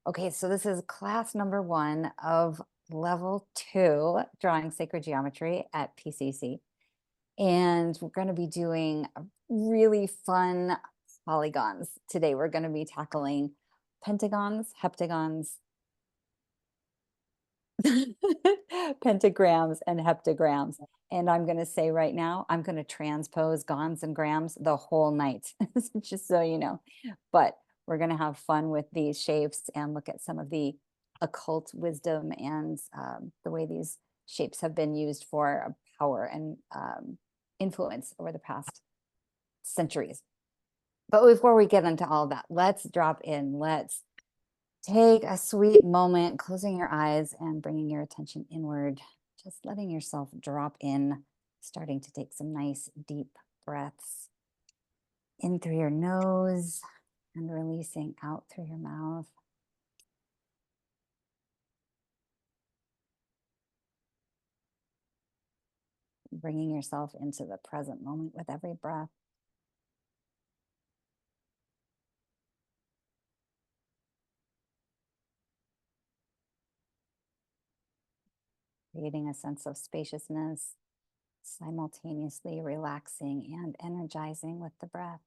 Okay, so this is class number 1 of level 2, drawing sacred geometry at PCC. And we're going to be doing really fun polygons today. We're going to be tackling pentagons, heptagons, pentagrams, and heptagrams. And I'm going to say right now, I'm going to transpose gons and grams the whole night, just so you know. But we're going to have fun with these shapes and look at some of the occult wisdom and the way these shapes have been used for power and influence over the past centuries. But before we get into all of that, let's drop in. Let's take a sweet moment, closing your eyes and bringing your attention inward, just letting yourself drop in, starting to take some nice deep breaths in through your nose and releasing out through your mouth. Bringing yourself into the present moment with every breath. Creating a sense of spaciousness, simultaneously relaxing and energizing with the breath.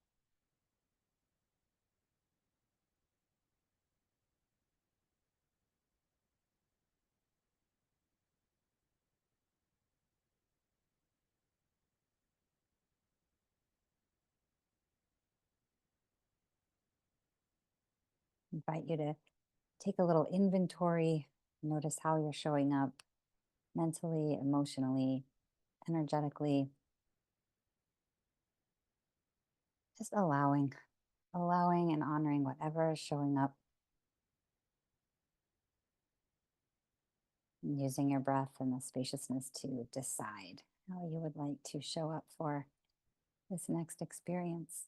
Invite you to take a little inventory. Notice how you're showing up mentally, emotionally, energetically. Just allowing and honoring whatever is showing up. And using your breath and the spaciousness to decide how you would like to show up for this next experience.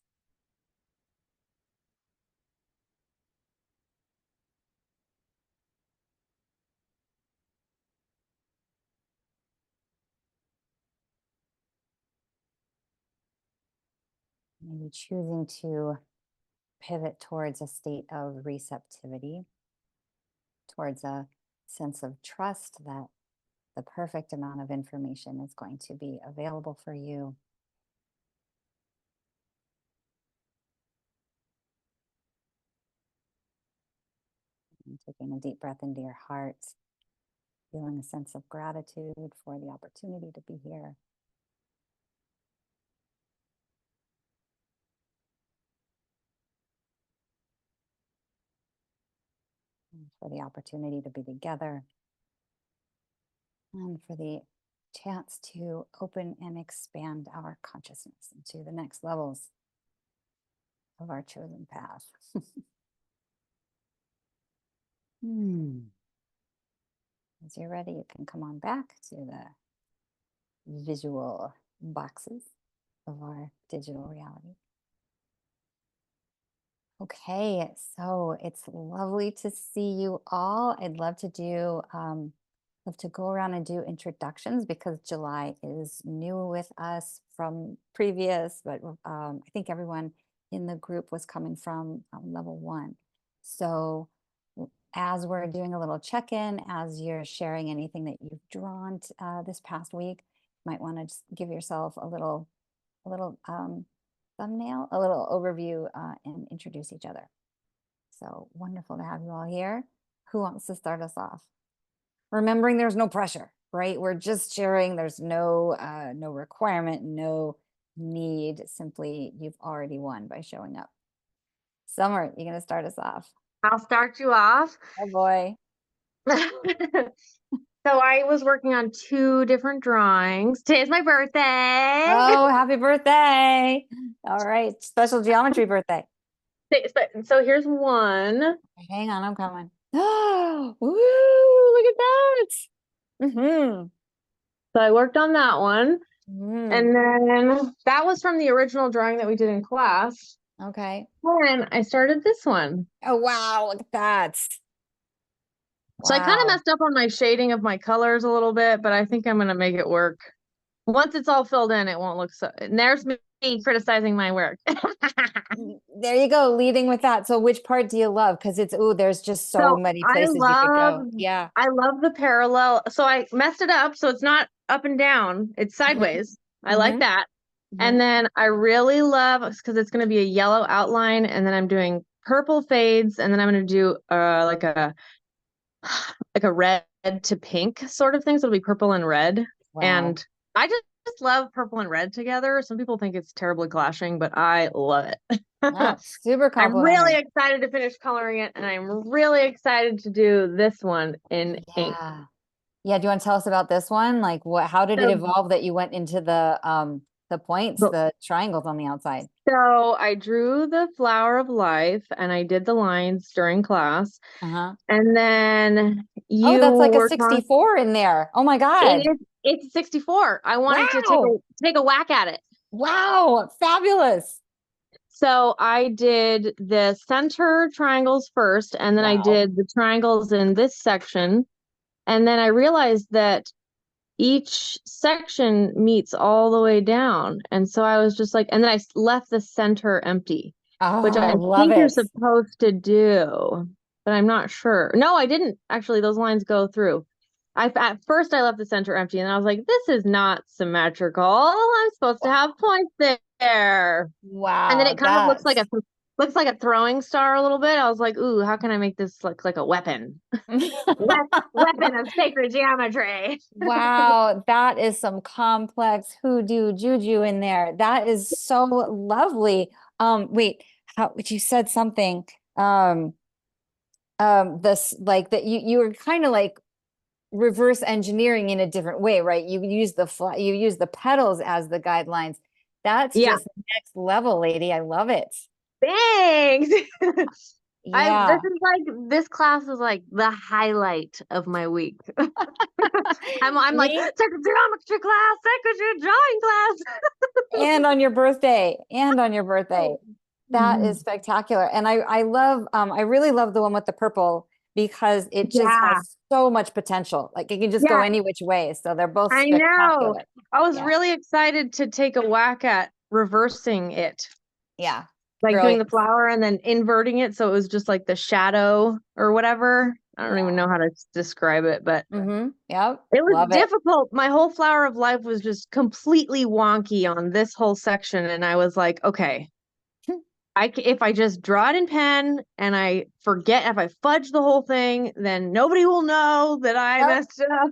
Maybe choosing to pivot towards a state of receptivity, towards a sense of trust that the perfect amount of information is going to be available for you. And taking a deep breath into your heart, feeling a sense of gratitude for the opportunity to be here. For the opportunity to be together, and for the chance to open and expand our consciousness into the next levels of our chosen path. As you're ready, you can come on back to the visual boxes of our digital reality. Okay, so it's lovely to see you all. I'd love to go around and do introductions because July is new with us from previous, but I think everyone in the group was coming from level 1. So as we're doing a little check-in, as you're sharing anything that you've drawn this past week, you might want to just give yourself a little thumbnail, a little overview, and introduce each other. So wonderful to have you all here. Who wants to start us off? Remembering there's no pressure, right? We're just sharing. There's no requirement, no need. Simply, you've already won by showing up. Summer, you're going to start us off. I'll start you off. Oh boy. So I was working on 2 different drawings. Today's my birthday. Oh, happy birthday. All right. Special geometry birthday. So here's one. Hang on, I'm coming. Oh, woo, look at that. So I worked on that one. And then that was from the original drawing that we did in class. Okay. And I started this one. Oh, wow, look at that. So I kind of Wow. messed up on my shading of my colors a little bit, but I think I'm going to make it work. once it's all filled in, it won't look so, and there's me criticizing my work. There you go, leading with that. So which part do you love? Because it's, oh, there's just so So many places you could go. Yeah. I love the parallel. So I messed it up. So it's not up and down, it's sideways. I like Mhm. that. And Mhm. then I really love, because it's going to be a yellow outline, and then I'm doing purple fades, and then I'm going to do like a red to pink sort of thing. So it'll be purple and red. Wow. And I just love purple and red together. Some people think it's terribly clashing, but I love it. Oh, super I'm really complimentary. excited to finish coloring it, and I'm really excited to do this one in ink. Yeah. Yeah. Do you want to tell us about this one? Like how did it So, evolve that you went into the points, so the triangles on the outside? so I drew the flower of life and I did the lines during class. Uh-huh. And then Oh, you that's like a worked on 64 in there. Oh my God. it's 64. I wanted to Wow. take a whack at it. Wow. Fabulous. So I did the center triangles first, and then I Wow. did the triangles in this section. And then I realized that each section meets all the way down. And so I was just like, and then I left the center empty, which Oh, I love think you're it. supposed to do, but I'm not sure. No, I didn't actually. Those lines go through. At first I left the center empty, and I was like, this is not symmetrical. I'm supposed to have points there. And then it Wow. kind of looks like a throwing star a little bit. I was like, ooh, how can I make this look like a weapon? Weapon of sacred geometry. Wow, that is some complex hoodoo juju in there. That is so lovely. Wait, how you said something this like that you were kind of like reverse engineering in a different way, right? You use you use the petals as the guidelines. That's Yeah. just next level, lady. I love it. Thanks. Yeah. This class is like the highlight of my week. I'm like, Me second geometry class, second drawing class. and on your birthday, and on your birthday. That is spectacular. And I love, I really love the one with the purple because it just Yeah. has so much potential. Like it can just go Yeah, any which way. So they're both I know. spectacular. I was Yeah. really excited to take a whack at reversing it, Yeah. like doing the Brilliant. flower and then inverting it. So it was just like the shadow or whatever. I don't even Yeah. know how to describe it, but Yep. it was Love it. difficult. My whole flower of life was just completely wonky on this whole section. And I was like, okay, if I just draw it in pen and I forget, if I fudge the whole thing, then nobody will know that I Yep. messed it up.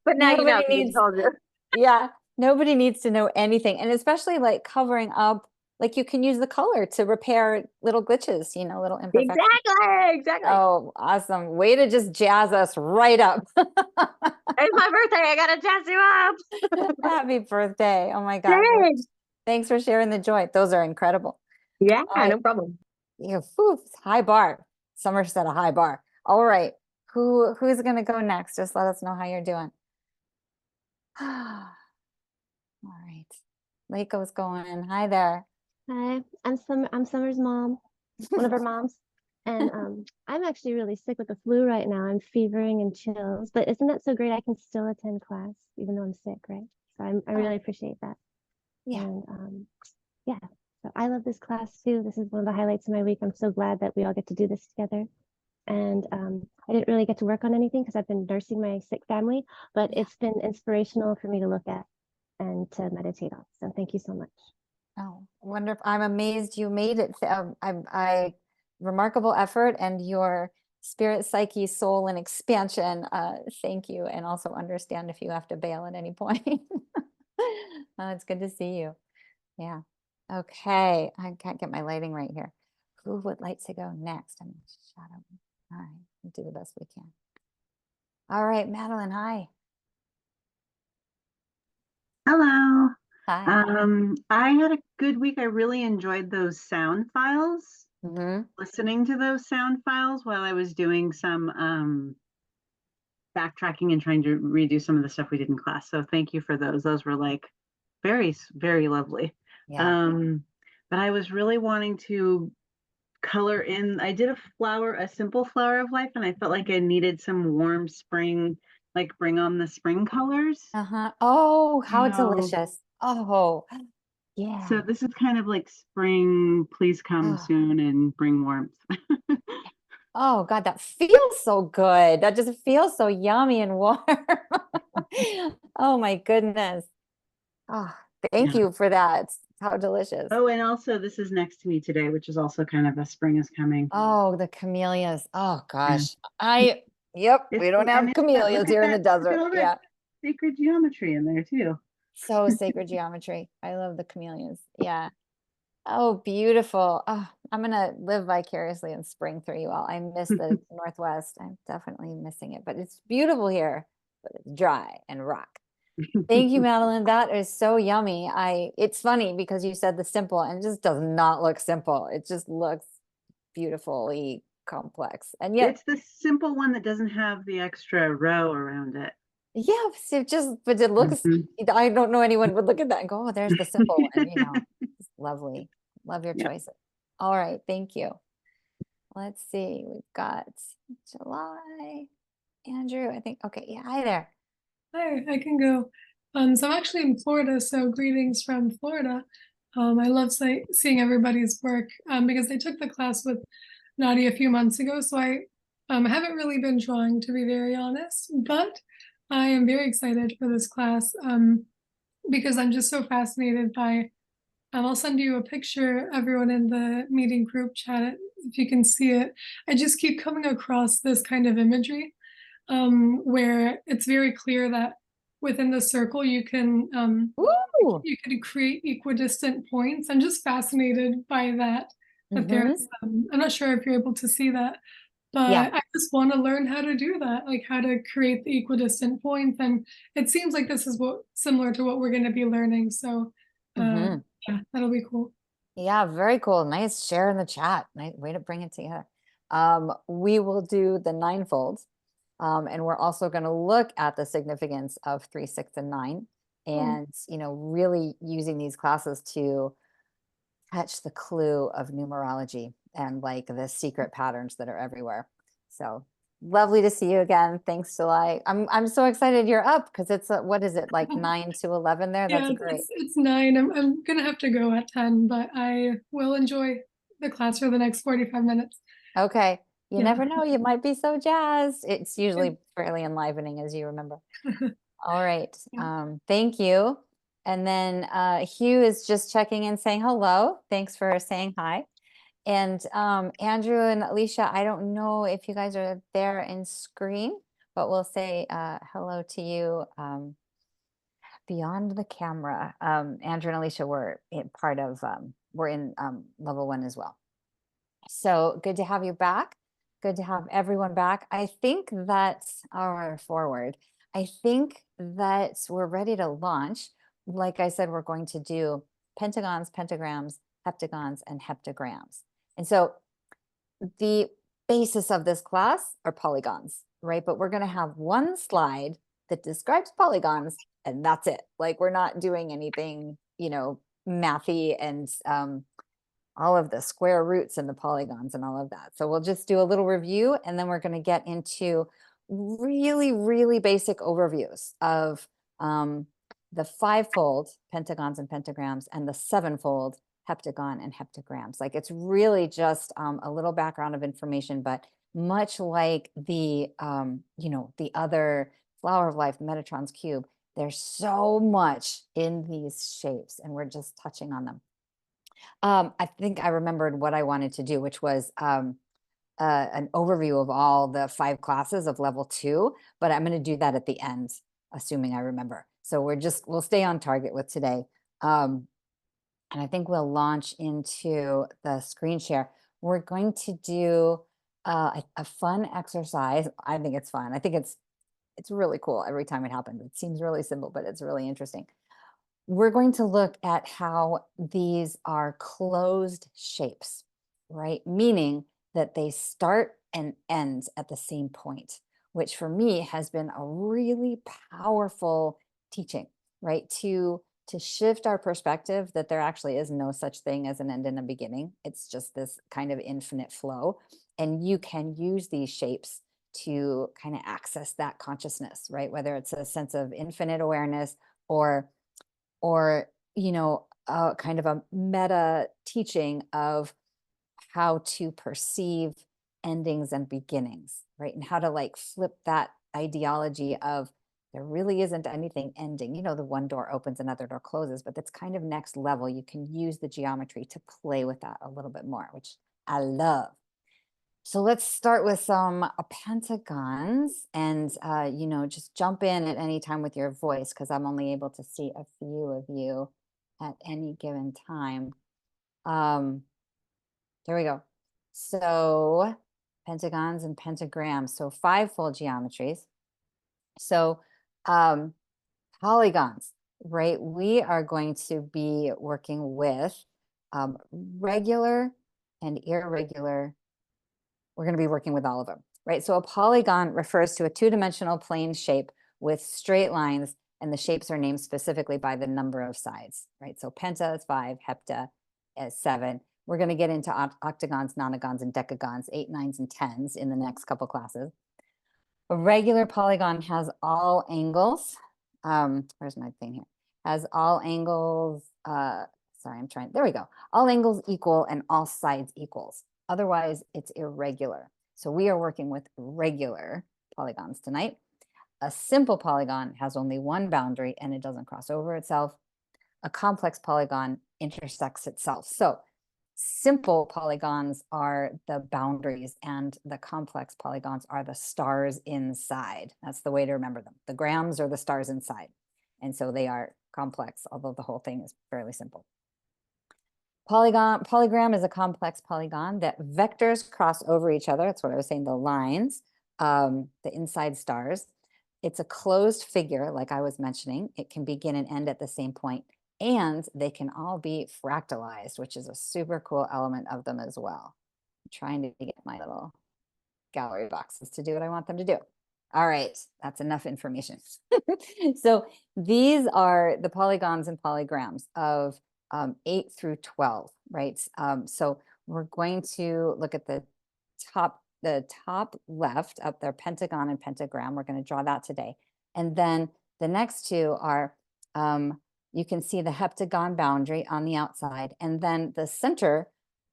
But now you know, Nobody because I needs, told you. yeah. Nobody needs to know anything. And especially like covering up, like you can use the color to repair little glitches, little imperfections. Exactly. Oh, awesome. Way to just jazz us right up. It's my birthday. I gotta jazz you up. Happy birthday. Oh my God. Well, Thanks. thanks for sharing the joy. Those are incredible. Yeah, All right. no problem. Yeah, whew, high bar. Summer set a high bar. All right. Who's gonna go next? Just let us know how you're doing. All right. Leiko's going. Hi there. Hi, I'm Summer's mom, one of her moms. And I'm actually really sick with the flu right now. I'm fevering and chills, but isn't that so great? I can still attend class even though I'm sick, right? So I really appreciate that. Yeah. And yeah, so I love this class too. This is one of the highlights of my week. I'm so glad that we all get to do this together. And I didn't really get to work on anything because I've been nursing my sick family, but it's been inspirational for me to look at and to meditate on. So thank you so much. Oh, wonderful. I'm amazed you made it. I remarkable effort and your spirit, psyche, soul, and expansion. Thank you. And also understand if you have to bail at any point. It's good to see you. Yeah. Okay. I can't get my lighting right here. Who would like to go next? I'm shadow. All right. We'll do the best we can. All right, Madeline. Hi. Hello. Hi. I had a good week. I really enjoyed those sound files, Mm-hmm. listening to those sound files while I was doing some backtracking and trying to redo some of the stuff we did in class. So thank you for those. Those were like very, very lovely. Yeah. But I was really wanting to color in. I did a simple flower of life, and I felt like I needed some warm spring like bring on the spring colors. Uh-huh. Oh, how So, delicious. Oh, yeah. so this is kind of like spring, please come Oh, soon and bring warmth. oh God, that feels so good. That just feels so yummy and warm. Oh my goodness. Oh, thank Yeah. you for that. How delicious. Oh, and also this is next to me today, which is also kind of a spring is coming. Oh, the camellias. Oh Yeah. gosh. Yep, we don't And have camellias look at here in the that, look at desert. all that Yeah. sacred geometry in there too. So sacred geometry. I love the camellias. Yeah. Oh, beautiful. Oh, I'm gonna live vicariously in spring through you all. I miss the Northwest. I'm definitely missing it, but it's beautiful here, but it's dry and rock. Thank you, Madeline. That is so yummy. It's funny because you said the simple and it just does not look simple. It just looks beautifully complex. And yet, It's the simple one that doesn't have the extra row around it. yeah, but it looks, Mhm. I don't know anyone would look at that and go, oh, there's the simple one. It's lovely. Love your Yep. choices. All right, thank you. Let's see, we've got July, Andrew, I think, okay, yeah, hi there. Hi, I can go. So I'm actually in Florida, so greetings from Florida. I love seeing everybody's work because I took the class with Nadi a few months ago, so I haven't really been drawing, to be very honest, but I am very excited for this class because I'm just so fascinated by. I'll send you a picture, everyone in the meeting group chat, if you can see it. I just keep coming across this kind of imagery where it's very clear that within the circle Ooh, you can create equidistant points. I'm just fascinated by that. That there's I'm not sure if you're able to see that, but yeah, I just want to learn how to do that, like how to create the equidistant points. And it seems like this is what similar to what we're going to be learning. So yeah, that'll be cool. yeah, very cool. Nice share in the chat. Nice way to bring it together. We will do the ninefold. And we're also going to look at the significance of 3, 6, and 9, and really using these classes to catch the clue of numerology and like the secret patterns that are everywhere. So lovely to see you again. Thanks, July. I'm so excited you're up because it's what is it, like 9 to 11 there? That's Yeah, great. it's 9. I'm gonna have to go at 10, but I will enjoy the class for the next 45 minutes. Okay. You Yeah. never know. You might be so jazzed. It's usually fairly enlivening, as you remember. All right. Yeah. Thank you. And then Hugh is just checking in saying hello. Thanks for saying hi. And Andrew and Alicia, I don't know if you guys are there in screen, but we'll say hello to you beyond the camera. Andrew and Alicia were we're in level 1 as well. So good to have you back. Good to have everyone back. I think that forward. I think that we're ready to launch. Like I said, we're going to do pentagons, pentagrams, heptagons, and heptagrams. And so the basis of this class are polygons, right? But we're going to have one slide that describes polygons, and that's it. Like we're not doing anything, mathy and all of the square roots and the polygons and all of that. So we'll just do a little review, and then we're going to get into really, really basic overviews of the 5-fold pentagons and pentagrams and the 7-fold heptagon and heptagrams. Like it's really just a little background of information, but much like the the other flower of life, Metatron's cube, there's so much in these shapes, and we're just touching on them. I think I remembered what I wanted to do, which was an overview of all the 5 classes of level 2, but I'm going to do that at the end, assuming I remember. So we'll stay on target with today. And I think we'll launch into the screen share. We're going to do a fun exercise. I think it's fun. I think it's really cool every time it happens. It seems really simple, but it's really interesting. We're going to look at how these are closed shapes, right? Meaning that they start and end at the same point, which for me has been a really powerful teaching, right? To shift our perspective that there actually is no such thing as an end and a beginning. It's just this kind of infinite flow. And you can use these shapes to kind of access that consciousness, right? Whether it's a sense of infinite awareness or you know, kind of a meta teaching of how to perceive endings and beginnings, right? And how to like flip that ideology of there really isn't anything ending. You know, the one door opens, another door closes, but that's kind of next level. You can use the geometry to play with that a little bit more, which I love. So let's start with some pentagons, and you know, just jump in at any time with your voice, because I'm only able to see a few of you at any given time. There we go. So pentagons and pentagrams, so fivefold geometries. So polygons, right? We are going to be working with regular and irregular. We're going to be working with all of them, right? So a polygon refers to a two-dimensional plane shape with straight lines, and the shapes are named specifically by the number of sides, right? So penta is 5, hepta is 7. We're going to get into octagons, nonagons, and decagons, 8, 9s, and 10s in the next couple classes. A regular polygon has all angles. Where's my thing here? Has all angles. Sorry, there we go. All angles equal and all sides equals. Otherwise, it's irregular. So we are working with regular polygons tonight. A simple polygon has only one boundary and it doesn't cross over itself. A complex polygon intersects itself. So simple polygons are the boundaries and the complex polygons are the stars inside. That's the way to remember them. The grams are the stars inside. And so they are complex, although the whole thing is fairly simple. Polygram is a complex polygon that vectors cross over each other. That's what I was saying, the lines, the inside stars. It's a closed figure, like I was mentioning. It can begin and end at the same point, and they can all be fractalized, which is a super cool element of them as well. I'm trying to get my little gallery boxes to do what I want them to do. All right, that's enough information. So these are the polygons and polygrams of 8 through 12, right? So we're going to look at the top left up there, pentagon and pentagram. We're going to draw that today. And then the next two are, you can see the heptagon boundary on the outside. And then the center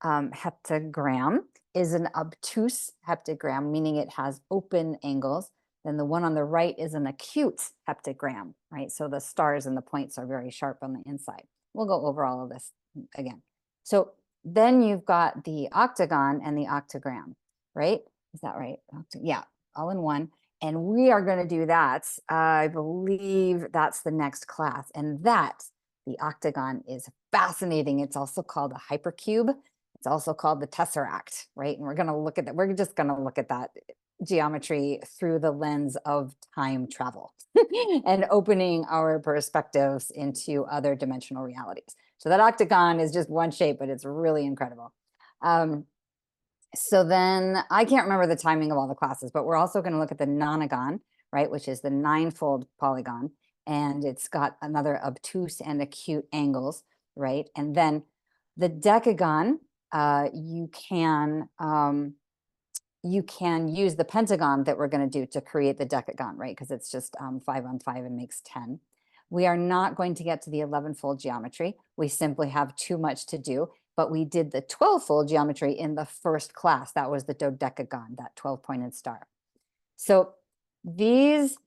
heptagram is an obtuse heptagram, meaning it has open angles. Then the one on the right is an acute heptagram, right? So the stars and the points are very sharp on the inside. We'll go over all of this again. So then you've got the octagon and the octagram, right? Is that right? Yeah, all in one. And we are going to do that. I believe that's the next class. And that, the octagon, is fascinating. It's also called a hypercube. It's also called the tesseract, right? And we're going to look at that. We're just going to look at that geometry through the lens of time travel and opening our perspectives into other dimensional realities. So that octagon is just one shape, but it's really incredible. So then I can't remember the timing of all the classes, but we're also going to look at the nonagon, right, which is the 9-fold polygon, and it's got another obtuse and acute angles, right? And then the decagon, you can use the pentagon that we're going to do to create the decagon, right? Because it's just 5 on 5 and makes 10. We are not going to get to the 11-fold geometry. We simply have too much to do, but we did the 12-fold geometry in the first class. That was the dodecagon, that 12-pointed star. So these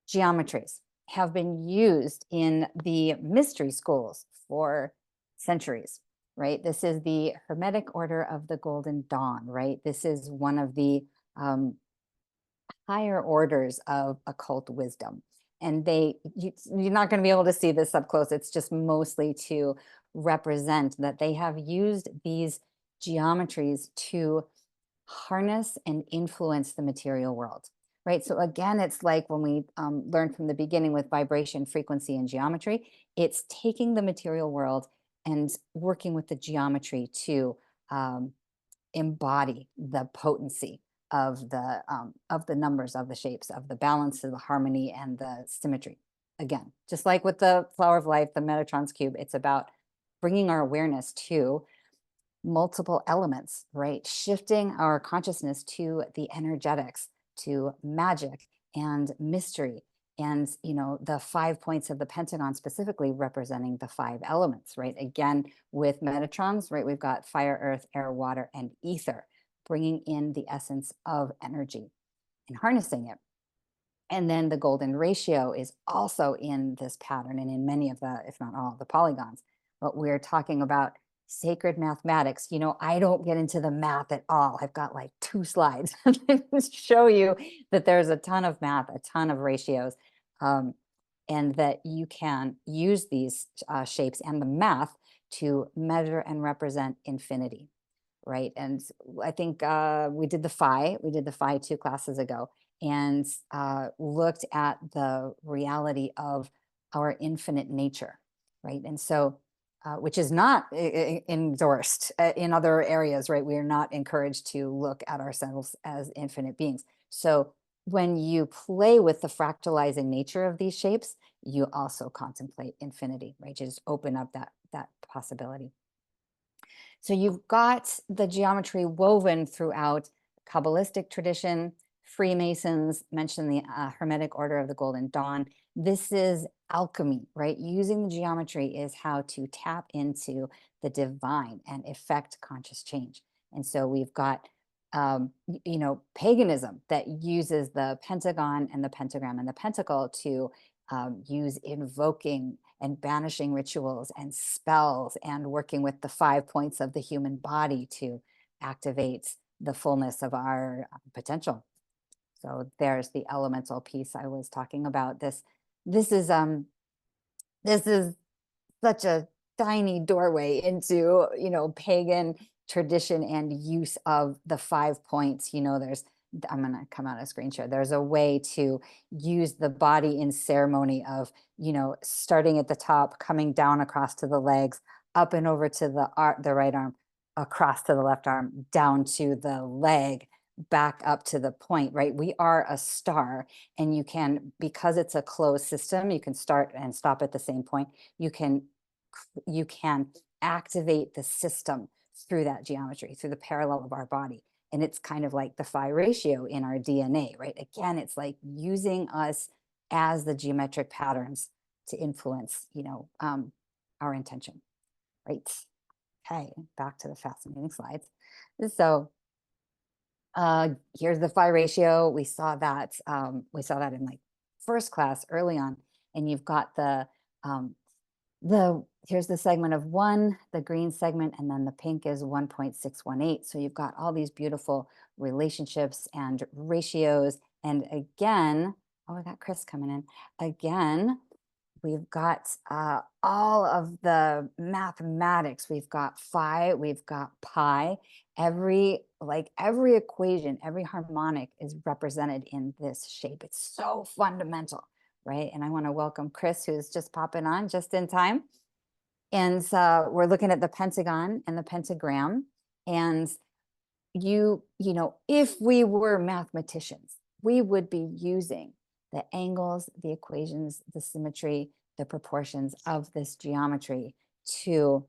geometries have been used in the mystery schools for centuries, right? This is the Hermetic Order of the Golden Dawn, right? This is one of the higher orders of occult wisdom. And you're not going to be able to see this up close. It's just mostly to represent that they have used these geometries to harness and influence the material world, right? So again, it's like when we learned from the beginning with vibration, frequency, and geometry, it's taking the material world and working with the geometry to embody the potency of the numbers, of the shapes, of the balance, of the harmony, and the symmetry. Again, just like with the Flower of Life, the Metatron's cube, it's about bringing our awareness to multiple elements, right? Shifting our consciousness to the energetics to magic and mystery. And, you know, the 5 points of the pentagon specifically representing the 5 elements, right? Again, with Metatrons, right, we've got fire, earth, air, water, and ether, bringing in the essence of energy and harnessing it. And then the golden ratio is also in this pattern and in many of the, if not all, the polygons. But we're talking about sacred mathematics. You know, I don't get into the math at all. I've got like 2 slides to show you that there's a ton of math, a ton of ratios, and that you can use these shapes and the math to measure and represent infinity, right? And I think we did the phi 2 classes ago, and looked at the reality of our infinite nature, right? And so, which is not endorsed in other areas, right? We are not encouraged to look at ourselves as infinite beings. So when you play with the fractalizing nature of these shapes, you also contemplate infinity, right? Just open up that possibility. So you've got the geometry woven throughout Kabbalistic tradition. Freemasons mention the Hermetic Order of the Golden Dawn. This is alchemy, right? Using the geometry is how to tap into the divine and effect conscious change. And so we've got, you know, paganism that uses the pentagon and the pentagram and the pentacle to use invoking and banishing rituals and spells and working with the 5 points of the human body to activate the fullness of our potential. So there's the elemental piece I was talking about. This is such a tiny doorway into, you know, pagan tradition and use of the 5 points. You know, I'm going to come out of screen share. There's a way to use the body in ceremony of, you know, starting at the top, coming down across to the legs, up and over to the right arm, across to the left arm, down to the leg, back up to the point, right? We are a star, and you can, because it's a closed system, you can start and stop at the same point. You can activate the system through that geometry, through the parallel of our body. And it's kind of like the phi ratio in our DNA, right? Again, it's like using us as the geometric patterns to influence, you know, our intention, right? Okay, back to the fascinating slides. So here's the phi ratio. We saw that in like first class early on, and you've got here's the segment of 1, the green segment, and then the pink is 1.618. So you've got all these beautiful relationships and ratios. And again, oh, I got Chris coming in. Again, we've got all of the mathematics. We've got phi, we've got pi. Every equation, every harmonic is represented in this shape. It's so fundamental, right? And I want to welcome Chris, who's just popping on just in time. And we're looking at the pentagon and the pentagram. And you know, if we were mathematicians, we would be using the angles, the equations, the symmetry, the proportions of this geometry to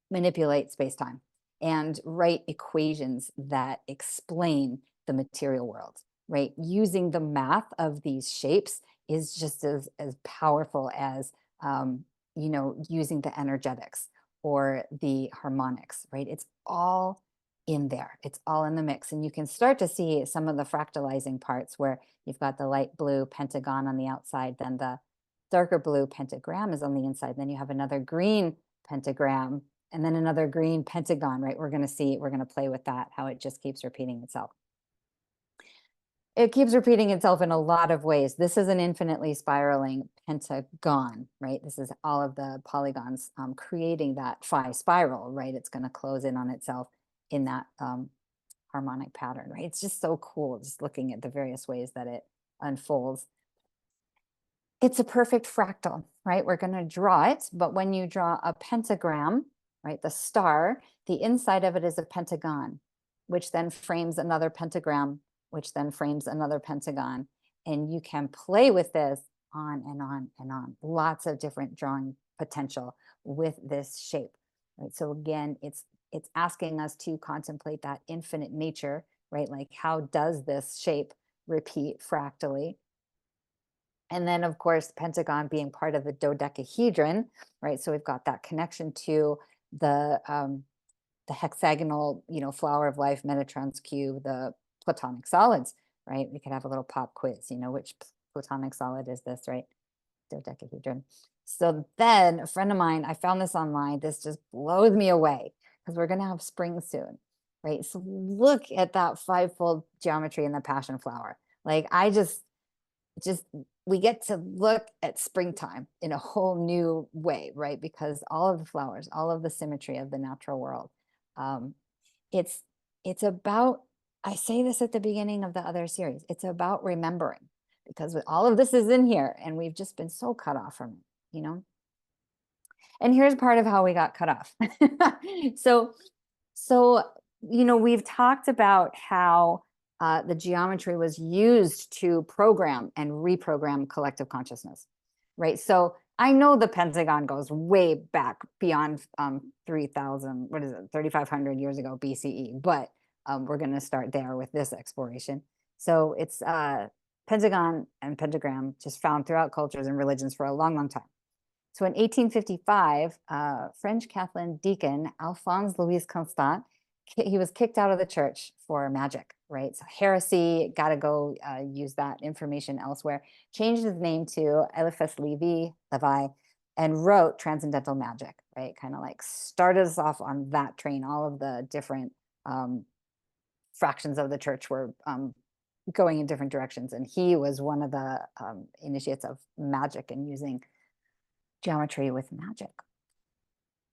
manipulate space-time and write equations that explain the material world, right? Using the math of these shapes is just as powerful as, you know, using the energetics or the harmonics, right? It's all in there. It's all in the mix. And you can start to see some of the fractalizing parts where you've got the light blue pentagon on the outside, then the darker blue pentagram is on the inside. Then you have another green pentagram and then another green pentagon, right? We're going to play with that, how it just keeps repeating itself. It keeps repeating itself in a lot of ways. This is an infinitely spiraling pentagon, right? This is all of the polygons creating that phi spiral, right? It's going to close in on itself in that harmonic pattern, right? It's just so cool just looking at the various ways that it unfolds. It's a perfect fractal, right? We're going to draw it, but when you draw a pentagram, right, the star, the inside of it is a pentagon, which then frames another pentagram, which then frames another pentagon. And you can play with this on and on and on. Lots of different drawing potential with this shape, right? So again, it's asking us to contemplate that infinite nature right? Like, how does this shape repeat fractally? And then, of course, pentagon being part of the dodecahedron, right? So we've got that connection to the hexagonal, flower of life, Metatron's cube, the platonic solids, right? We could have a little pop quiz, which platonic solid is this, right? Dodecahedron. So then a friend of mine, I found this online. This just blows me away because we're going to have spring soon, right? So look at that fivefold geometry in the passion flower. Like, I just we get to look at springtime in a whole new way, right? Because all of the flowers, all of the symmetry of the natural world. It's about, I say this at the beginning of the other series, it's about remembering, because all of this is in here and we've just been so cut off from it, And here's part of how we got cut off. So, we've talked about how the geometry was used to program and reprogram collective consciousness, right? So I know the pentagon goes way back beyond 3,000, 3,500 years ago BCE, but we're going to start there with this exploration. So it's pentagon and pentagram just found throughout cultures and religions for a long, long time. So in 1855, French Catholic deacon Alphonse Louis Constant, he was kicked out of the church for magic, right? So heresy, got to go use that information elsewhere. Changed his name to Eliphas Levi, and wrote Transcendental Magic, right? Kind of like started us off on that train. All of the different fractions of the church were going in different directions. And he was one of the initiates of magic and using geometry with magic.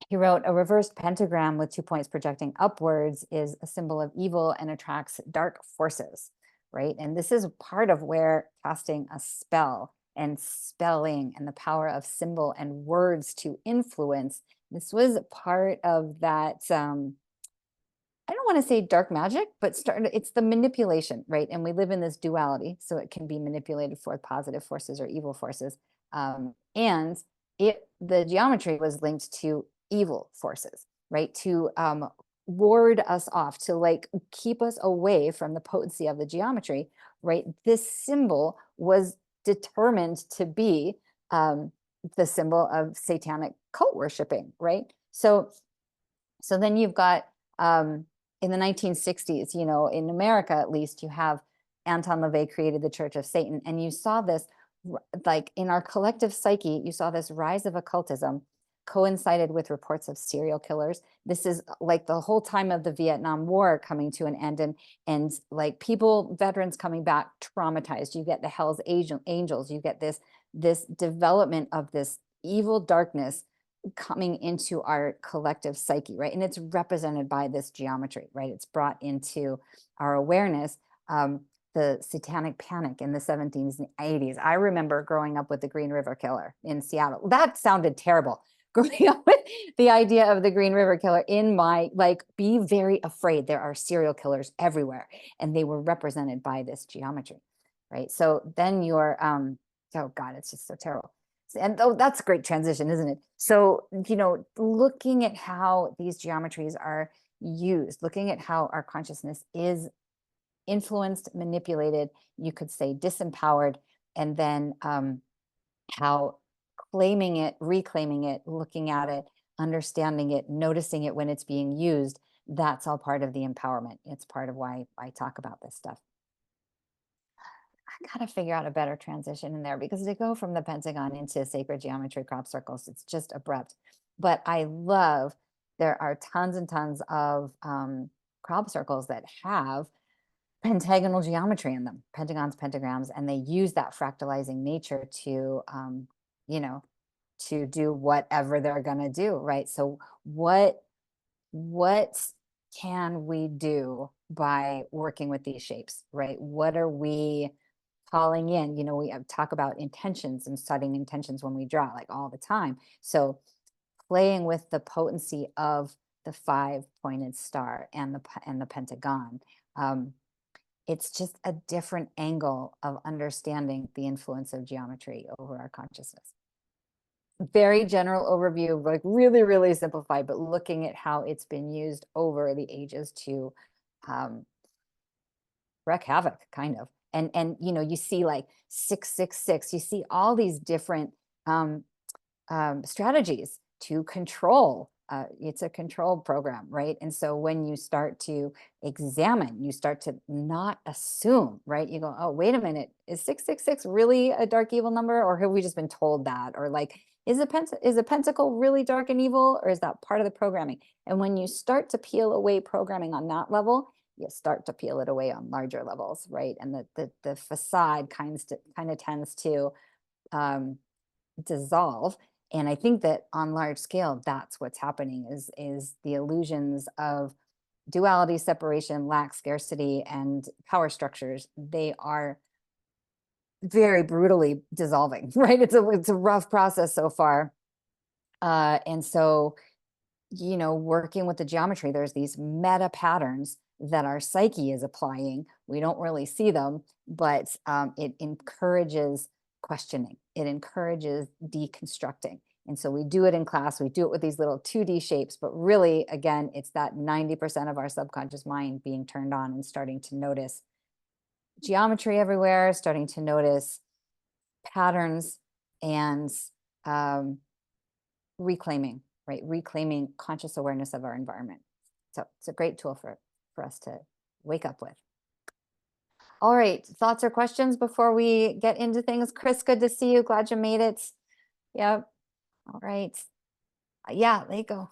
He wrote, a reversed pentagram with 2 points projecting upwards is a symbol of evil and attracts dark forces, right? And this is part of where casting a spell and spelling and the power of symbol and words to influence, this was part of that, I don't want to say dark magic, but it's the manipulation, right? And we live in this duality, so it can be manipulated for positive forces or evil forces. And the geometry was linked to evil forces, right? To ward us off, to like keep us away from the potency of the geometry, right? This symbol was determined to be the symbol of satanic cult worshiping, right? So then you've got in the 1960s, in America at least, you have Anton LaVey created the Church of Satan, and you saw this like in our collective psyche, you saw this rise of occultism coincided with reports of serial killers. This is like the whole time of the Vietnam War coming to an end, and like veterans coming back traumatized. You get the Hell's Angels, you get this development of this evil darkness coming into our collective psyche, right? And it's represented by this geometry, right? It's brought into our awareness. The satanic panic in the 70s and 80s. I remember growing up with the Green River Killer in Seattle. That sounded terrible. Growing up with the idea of the Green River Killer in my, like, be very afraid. There are serial killers everywhere, and they were represented by this geometry, right? So then you're, oh God, it's just so terrible. And oh, that's a great transition, isn't it? So, looking at how these geometries are used, looking at how our consciousness is influenced, manipulated, you could say disempowered, and then how claiming it, reclaiming it, looking at it, understanding it, noticing it when it's being used, that's all part of the empowerment. It's part of why I talk about this stuff. I gotta figure out a better transition in there, because to go from the pentagon into sacred geometry crop circles, it's just abrupt. But I love, there are tons and tons of crop circles that have pentagonal geometry in them, pentagons, pentagrams, and they use that fractalizing nature to, to do whatever they're going to do, right? So what can we do by working with these shapes, right? What are we calling in? We talk about intentions and setting intentions when we draw, like all the time. So playing with the potency of the 5-pointed star and the pentagon. It's just a different angle of understanding the influence of geometry over our consciousness. Very general overview, like really, really simplified, but looking at how it's been used over the ages to wreak havoc, kind of. And you know, you see like 666, you see all these different strategies to control. It's a control program, right? And so when you start to examine, you start to not assume, right? You go, oh, wait a minute, is 666 really a dark evil number, or have we just been told that? Or like, is a pentacle really dark and evil, or is that part of the programming? And when you start to peel away programming on that level, you start to peel it away on larger levels, right? And the facade kind of tends to dissolve. And I think that on large scale, that's what's happening, is the illusions of duality, separation, lack, scarcity, and power structures. They are very brutally dissolving, right? It's a rough process so far. And so, you know, working with the geometry, there's these meta patterns that our psyche is applying. We don't really see them, but it encourages questioning. It encourages deconstructing. And so we do it in class, we do it with these little 2D shapes, but really, again, it's that 90% of our subconscious mind being turned on and starting to notice geometry everywhere, starting to notice patterns, and reclaiming, right? Reclaiming conscious awareness of our environment. So it's a great tool for us to wake up with. All right, thoughts or questions before we get into things? Chris, good to see you. Glad you made it. Yep. All right. Yeah, there you go.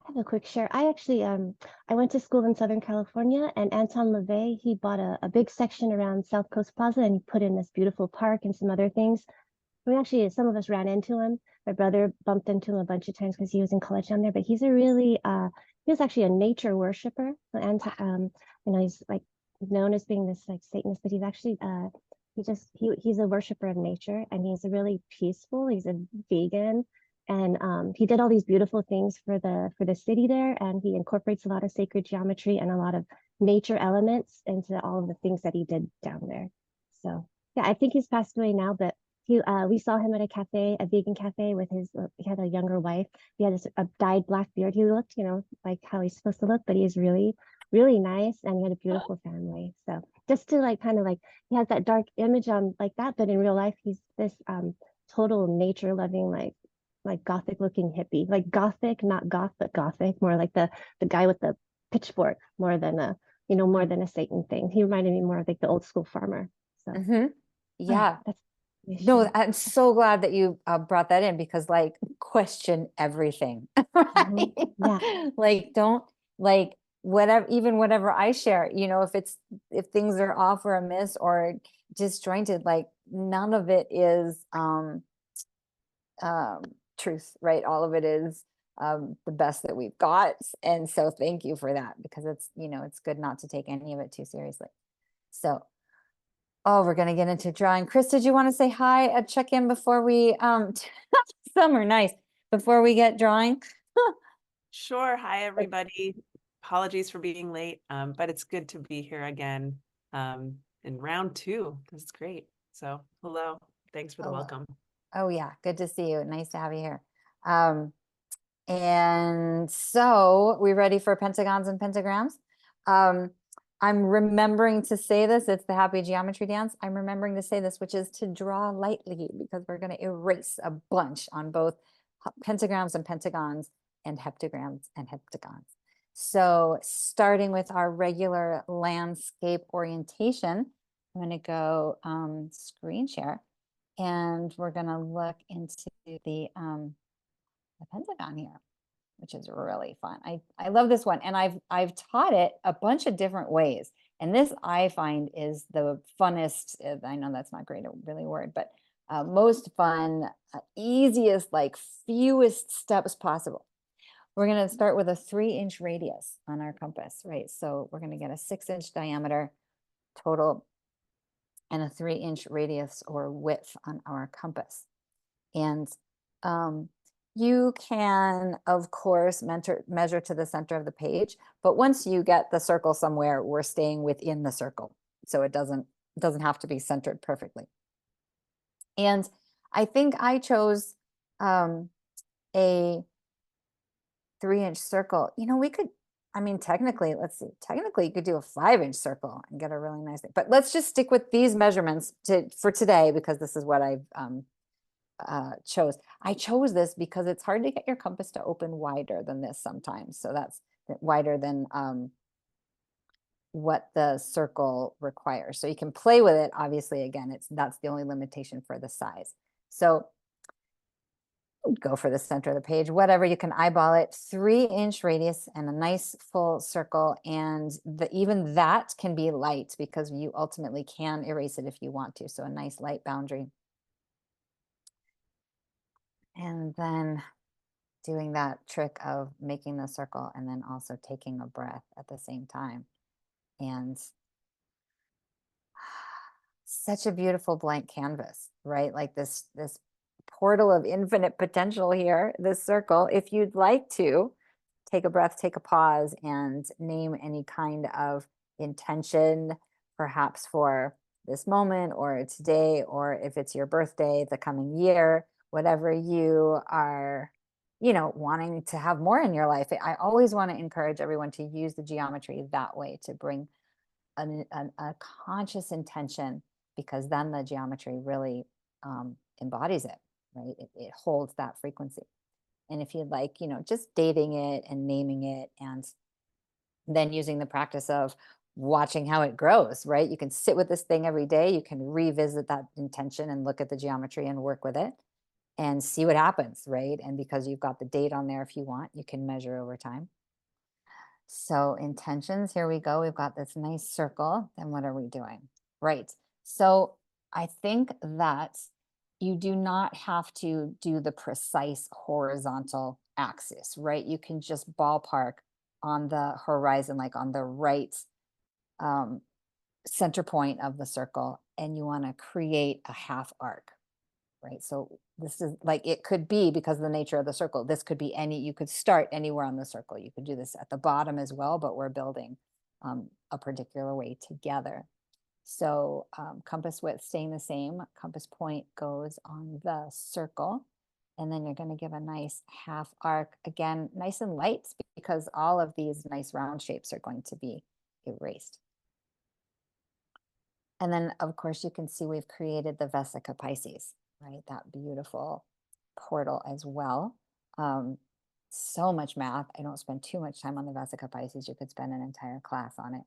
I have a quick share. I actually I went to school in Southern California, and Anton LaVey, he bought a big section around South Coast Plaza, and he put in this beautiful park and some other things. We actually, some of us ran into him. My brother bumped into him a bunch of times because he was in college down there, but he's a really he was actually a nature worshiper. And you know, he's like known as being this like Satanist, but he's actually he's a worshiper of nature, and he's a really peaceful, he's a vegan. And he did all these beautiful things for the city there, and he incorporates a lot of sacred geometry and a lot of nature elements into all of the things that he did down there. So yeah, I think he's passed away now, but we saw him at a cafe, a vegan cafe, with he had a younger wife. He had a dyed black beard. He looked, you know, like how he's supposed to look, but he's really, really nice, and he had a beautiful family. So just to like kind of like, he has that dark image on like that, but in real life, he's this total nature loving, like gothic looking hippie, like gothic, not goth, but gothic, more like the guy with the pitchfork, more than a, you know, more than a Satan thing. He reminded me more of like the old school farmer. So Yeah. that's No, I'm so glad that you brought that in, because like, question everything. Right? Yeah. Like, don't, like, whatever I share, you know, if things are off or amiss or disjointed, like, none of it is truth, right? All of it is the best that we've got. And so thank you for that, because it's, you know, it's good not to take any of it too seriously. So, oh, we're going to get into drawing. Chris, did you want to say hi, check in before we, some are nice, before we get drawing? Sure. Hi, everybody. Apologies for being late, but it's good to be here again in round 2. This is great. So hello. Thanks for the welcome. Oh yeah, good to see you. Nice to have you here. And so we ready for pentagons and pentagrams? I'm remembering to say this, it's the happy geometry dance. I'm remembering to say this, which is to draw lightly, because we're going to erase a bunch on both pentagrams and pentagons, and heptagrams and heptagons. So starting with our regular landscape orientation, I'm going to go screen share, and we're going to look into the pentagon here, which is really fun. I love this one, and I've taught it a bunch of different ways, and this I find is the funnest. I know that's not great, really word, but most fun, easiest, like fewest steps possible. We're going to start with a 3-inch radius on our compass, right? So we're going to get a 6-inch diameter total and a 3-inch radius or width on our compass. And you can, of course, measure to the center of the page, but once you get the circle somewhere, we're staying within the circle. So it doesn't have to be centered perfectly. And I think I chose a 3-inch circle. You know, we could I mean, technically, let's see, technically you could do a 5-inch circle and get a really nice thing, but let's just stick with these measurements for today, because this is what I've chose. I chose this because it's hard to get your compass to open wider than this sometimes. So that's wider than what the circle requires. So you can play with it. Obviously, again, that's the only limitation for the size. So go for the center of the page, whatever, you can eyeball it, 3-inch radius and a nice full circle. And even that can be light, because you ultimately can erase it if you want to. So a nice light boundary. And then doing that trick of making the circle and then also taking a breath at the same time. And such a beautiful blank canvas, right? Like this portal of infinite potential here, this circle. If you'd like to take a breath, take a pause, and name any kind of intention, perhaps for this moment or today, or if it's your birthday, the coming year, whatever you are, wanting to have more in your life. I always want to encourage everyone to use the geometry that way, to bring a conscious intention, because then the geometry really embodies it, right? It holds that frequency. And if you'd like, just dating it and naming it, and then using the practice of watching how it grows, right? You can sit with this thing every day. You can revisit that intention and look at the geometry and work with it and see what happens, right? And because you've got the date on there, if you want, you can measure over time. So intentions, here we go. We've got this nice circle. Then what are we doing? Right. So I think that you do not have to do the precise horizontal axis, right? You can just ballpark on the horizon, like on the right center point of the circle, and you want to create a half arc, right? So this is like, it could be, because of the nature of the circle, this could be you could start anywhere on the circle. You could do this at the bottom as well, but we're building a particular way together. So compass width staying the same, compass point goes on the circle, and then you're going to give a nice half arc, again, nice and light, because all of these nice round shapes are going to be erased. And then, of course, you can see we've created the Vesica Pisces, right? That beautiful portal as well. So much math. I don't spend too much time on the Vesica Pisces. You could spend an entire class on it.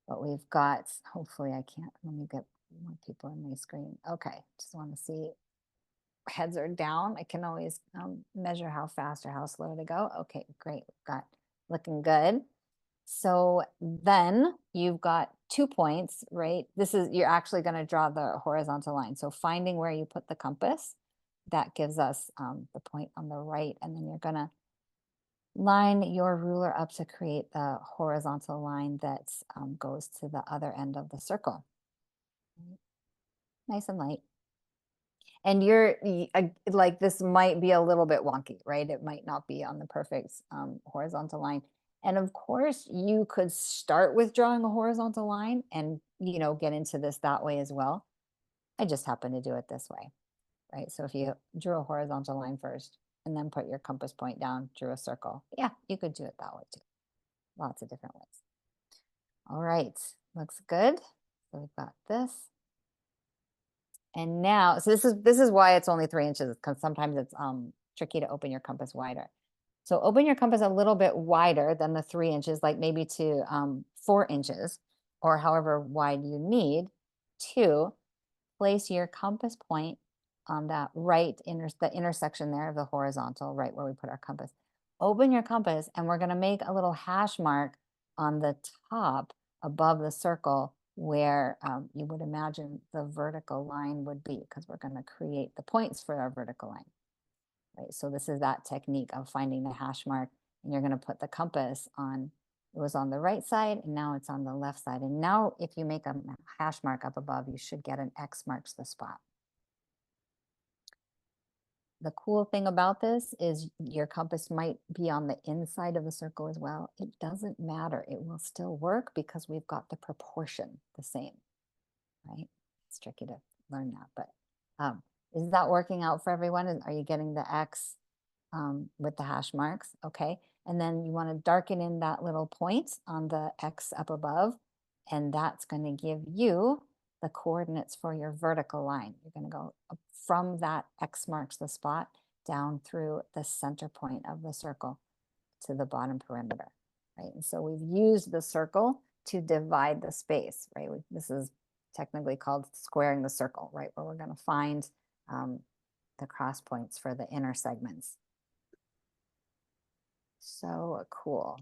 But we've got, hopefully I can't, let me get more people on my screen. Okay, just want to see, heads are down. I can always measure how fast or how slow to go. Okay, great, we've got looking good. So then you've got 2 points, right? You're actually going to draw the horizontal line. So finding where you put the compass, that gives us the point on the right, and then you're going to line your ruler up to create the horizontal line that goes to the other end of the circle. Nice and light. And you're like, this might be a little bit wonky, right? It might not be on the perfect horizontal line. And of course, you could start with drawing a horizontal line and, get into this that way as well. I just happen to do it this way, right? So if you drew a horizontal line first and then put your compass point down, drew a circle. Yeah, you could do it that way too. Lots of different ways. All right, looks good. So we've got this. And now, so this is why it's only 3 inches, because sometimes it's tricky to open your compass wider. So open your compass a little bit wider than the 3 inches, like maybe to 4 inches, or however wide you need, to place your compass point on that the intersection there of the horizontal, right where we put our compass. Open your compass, and we're going to make a little hash mark on the top above the circle where you would imagine the vertical line would be, because we're going to create the points for our vertical line. Right, so this is that technique of finding the hash mark, and you're going to put the compass on. It was on the right side, and now it's on the left side. And now if you make a hash mark up above, you should get an X marks the spot. The cool thing about this is your compass might be on the inside of the circle as well. It doesn't matter. It will still work because we've got the proportion the same, right? It's tricky to learn that, but is that working out for everyone? Are you getting the X with the hash marks, okay? And then you want to darken in that little point on the X up above, and that's going to give you the coordinates for your vertical line. You're going to go up from that X marks the spot down through the center point of the circle to the bottom perimeter, right? And so we've used the circle to divide the space, right? This is technically called squaring the circle, right? Where we're going to find the cross points for the inner segments. So cool.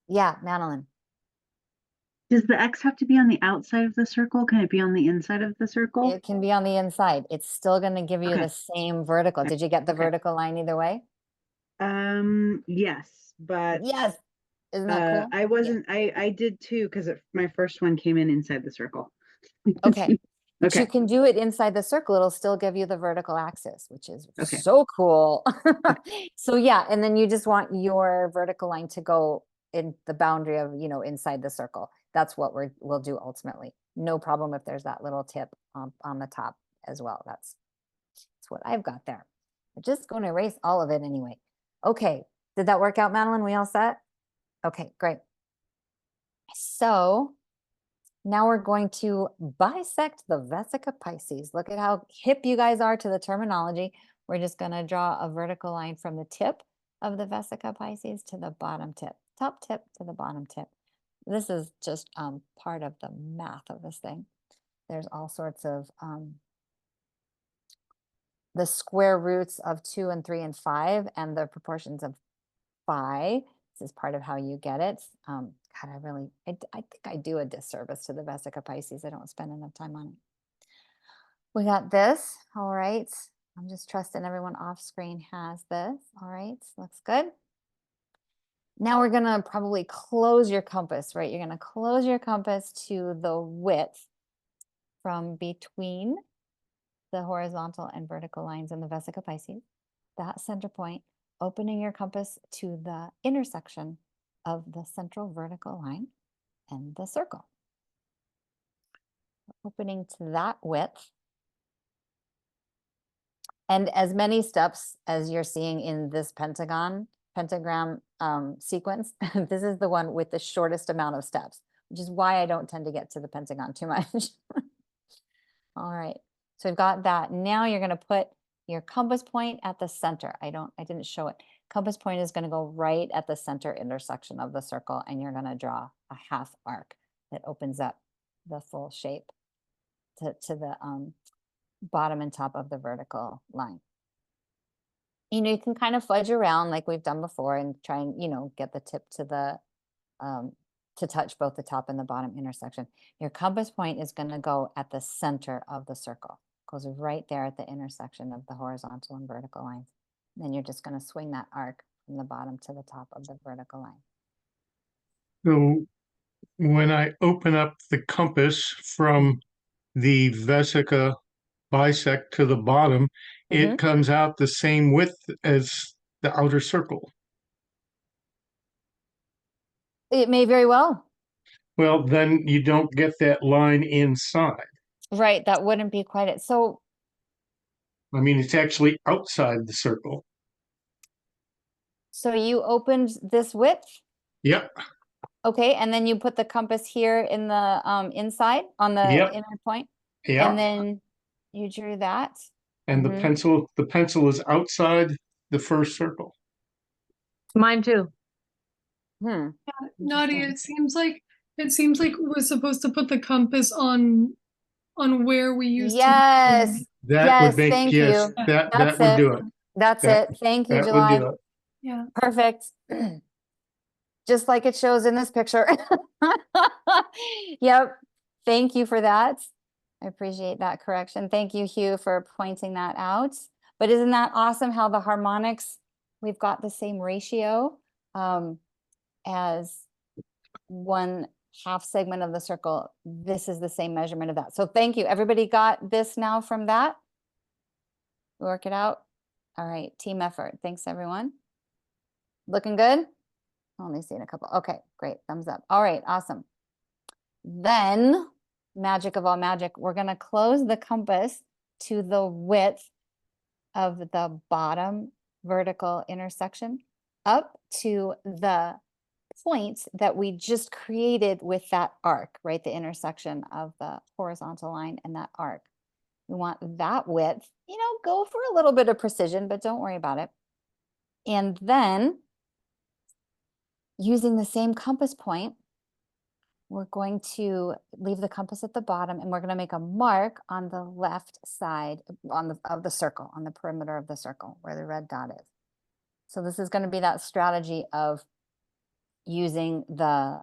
Yeah, Madeline. Does the X have to be on the outside of the circle? Can it be on the inside of the circle? It can be on the inside. It's still going to give you Okay. the same vertical. Did you get the Okay. vertical line either way? Yes, but Yes. Isn't that cool? I wasn't, I did too, because my first one came in inside the circle. Okay. But you Okay. can do it inside the circle. It'll still give you the vertical axis, which is Okay. so cool. So yeah, and then you just want your vertical line to go in the boundary of, you know, inside the circle. That's what we'll do ultimately. No problem if there's that little tip on the top as well. That's what I've got there. I'm just going to erase all of it anyway. Okay, did that work out, Madeline? We all set? Okay, great. So now we're going to bisect the vesica Pisces. Look at how hip you guys are to the terminology. We're just going to draw a vertical line from the tip of the vesica Pisces to the bottom tip, top tip to the bottom tip. This is just part of the math of this thing. There's all sorts of the square roots of 2 and 3 and 5 and the proportions of phi. This is part of how you get it. God, I think I do a disservice to the vesica Pisces. I don't spend enough time on it. We got this. All right. I'm just trusting everyone off screen has this. All right. Looks good. Now we're going to probably close your compass, right? You're going to close your compass to the width from between the horizontal and vertical lines in the vesica Pisces, that center point, opening your compass to the intersection of the central vertical line and the circle. Opening to that width. And as many steps as you're seeing in this pentagram sequence, this is the one with the shortest amount of steps, which is why I don't tend to get to the pentagon too much. All right, so we've got that. Now you're going to put your compass point at the center. I didn't show it. Compass point is going to go right at the center intersection of the circle, and you're going to draw a half arc that opens up the full shape to the bottom and top of the vertical line. You know, you can kind of fudge around like we've done before and try and, you know, get the tip to the to touch both the top and the bottom intersection. Your compass point is going to go at the center of the circle. It goes right there at the intersection of the horizontal and vertical lines. Then you're just going to swing that arc from the bottom to the top of the vertical line. So when I open up the compass from the vesica bisect to the bottom, it comes out the same width as the outer circle. It may very well. Well, then you don't get that line inside. Right, that wouldn't be quite it. So, I mean, it's actually outside the circle. so you opened this width? Yep. Okay, and then you put the compass here in the inside on the inner point? Yeah. And then you drew that? And the pencil is outside the first circle. Mine too. Nadi, it seems like we're supposed to put the compass on where we used Yes. to. That Yes, would make, thank yes, you. that That's would it. do it. That's That- it. Thank you, That would July. do it. Yeah. Perfect. Just like it shows in this picture. Yep. Thank you for that. I appreciate that correction. Thank you, Hugh, for pointing that out. But isn't that awesome how the harmonics, we've got the same ratio as 1/2 segment of the circle. This is the same measurement of that. So thank you. Everybody got this now from that? Work it out. All right, team effort. Thanks, everyone. Looking good? Only seen a couple. Okay, great. Thumbs up. All right, awesome. Then, magic of all magic, we're going to close the compass to the width of the bottom vertical intersection up to the point that we just created with that arc, right? The intersection of the horizontal line and that arc. We want that width, you know, go for a little bit of precision, but don't worry about it. And then using the same compass point, we're going to leave the compass at the bottom and we're going to make a mark on the left side of the circle, on the perimeter of the circle where the red dot is. So this is going to be that strategy of using the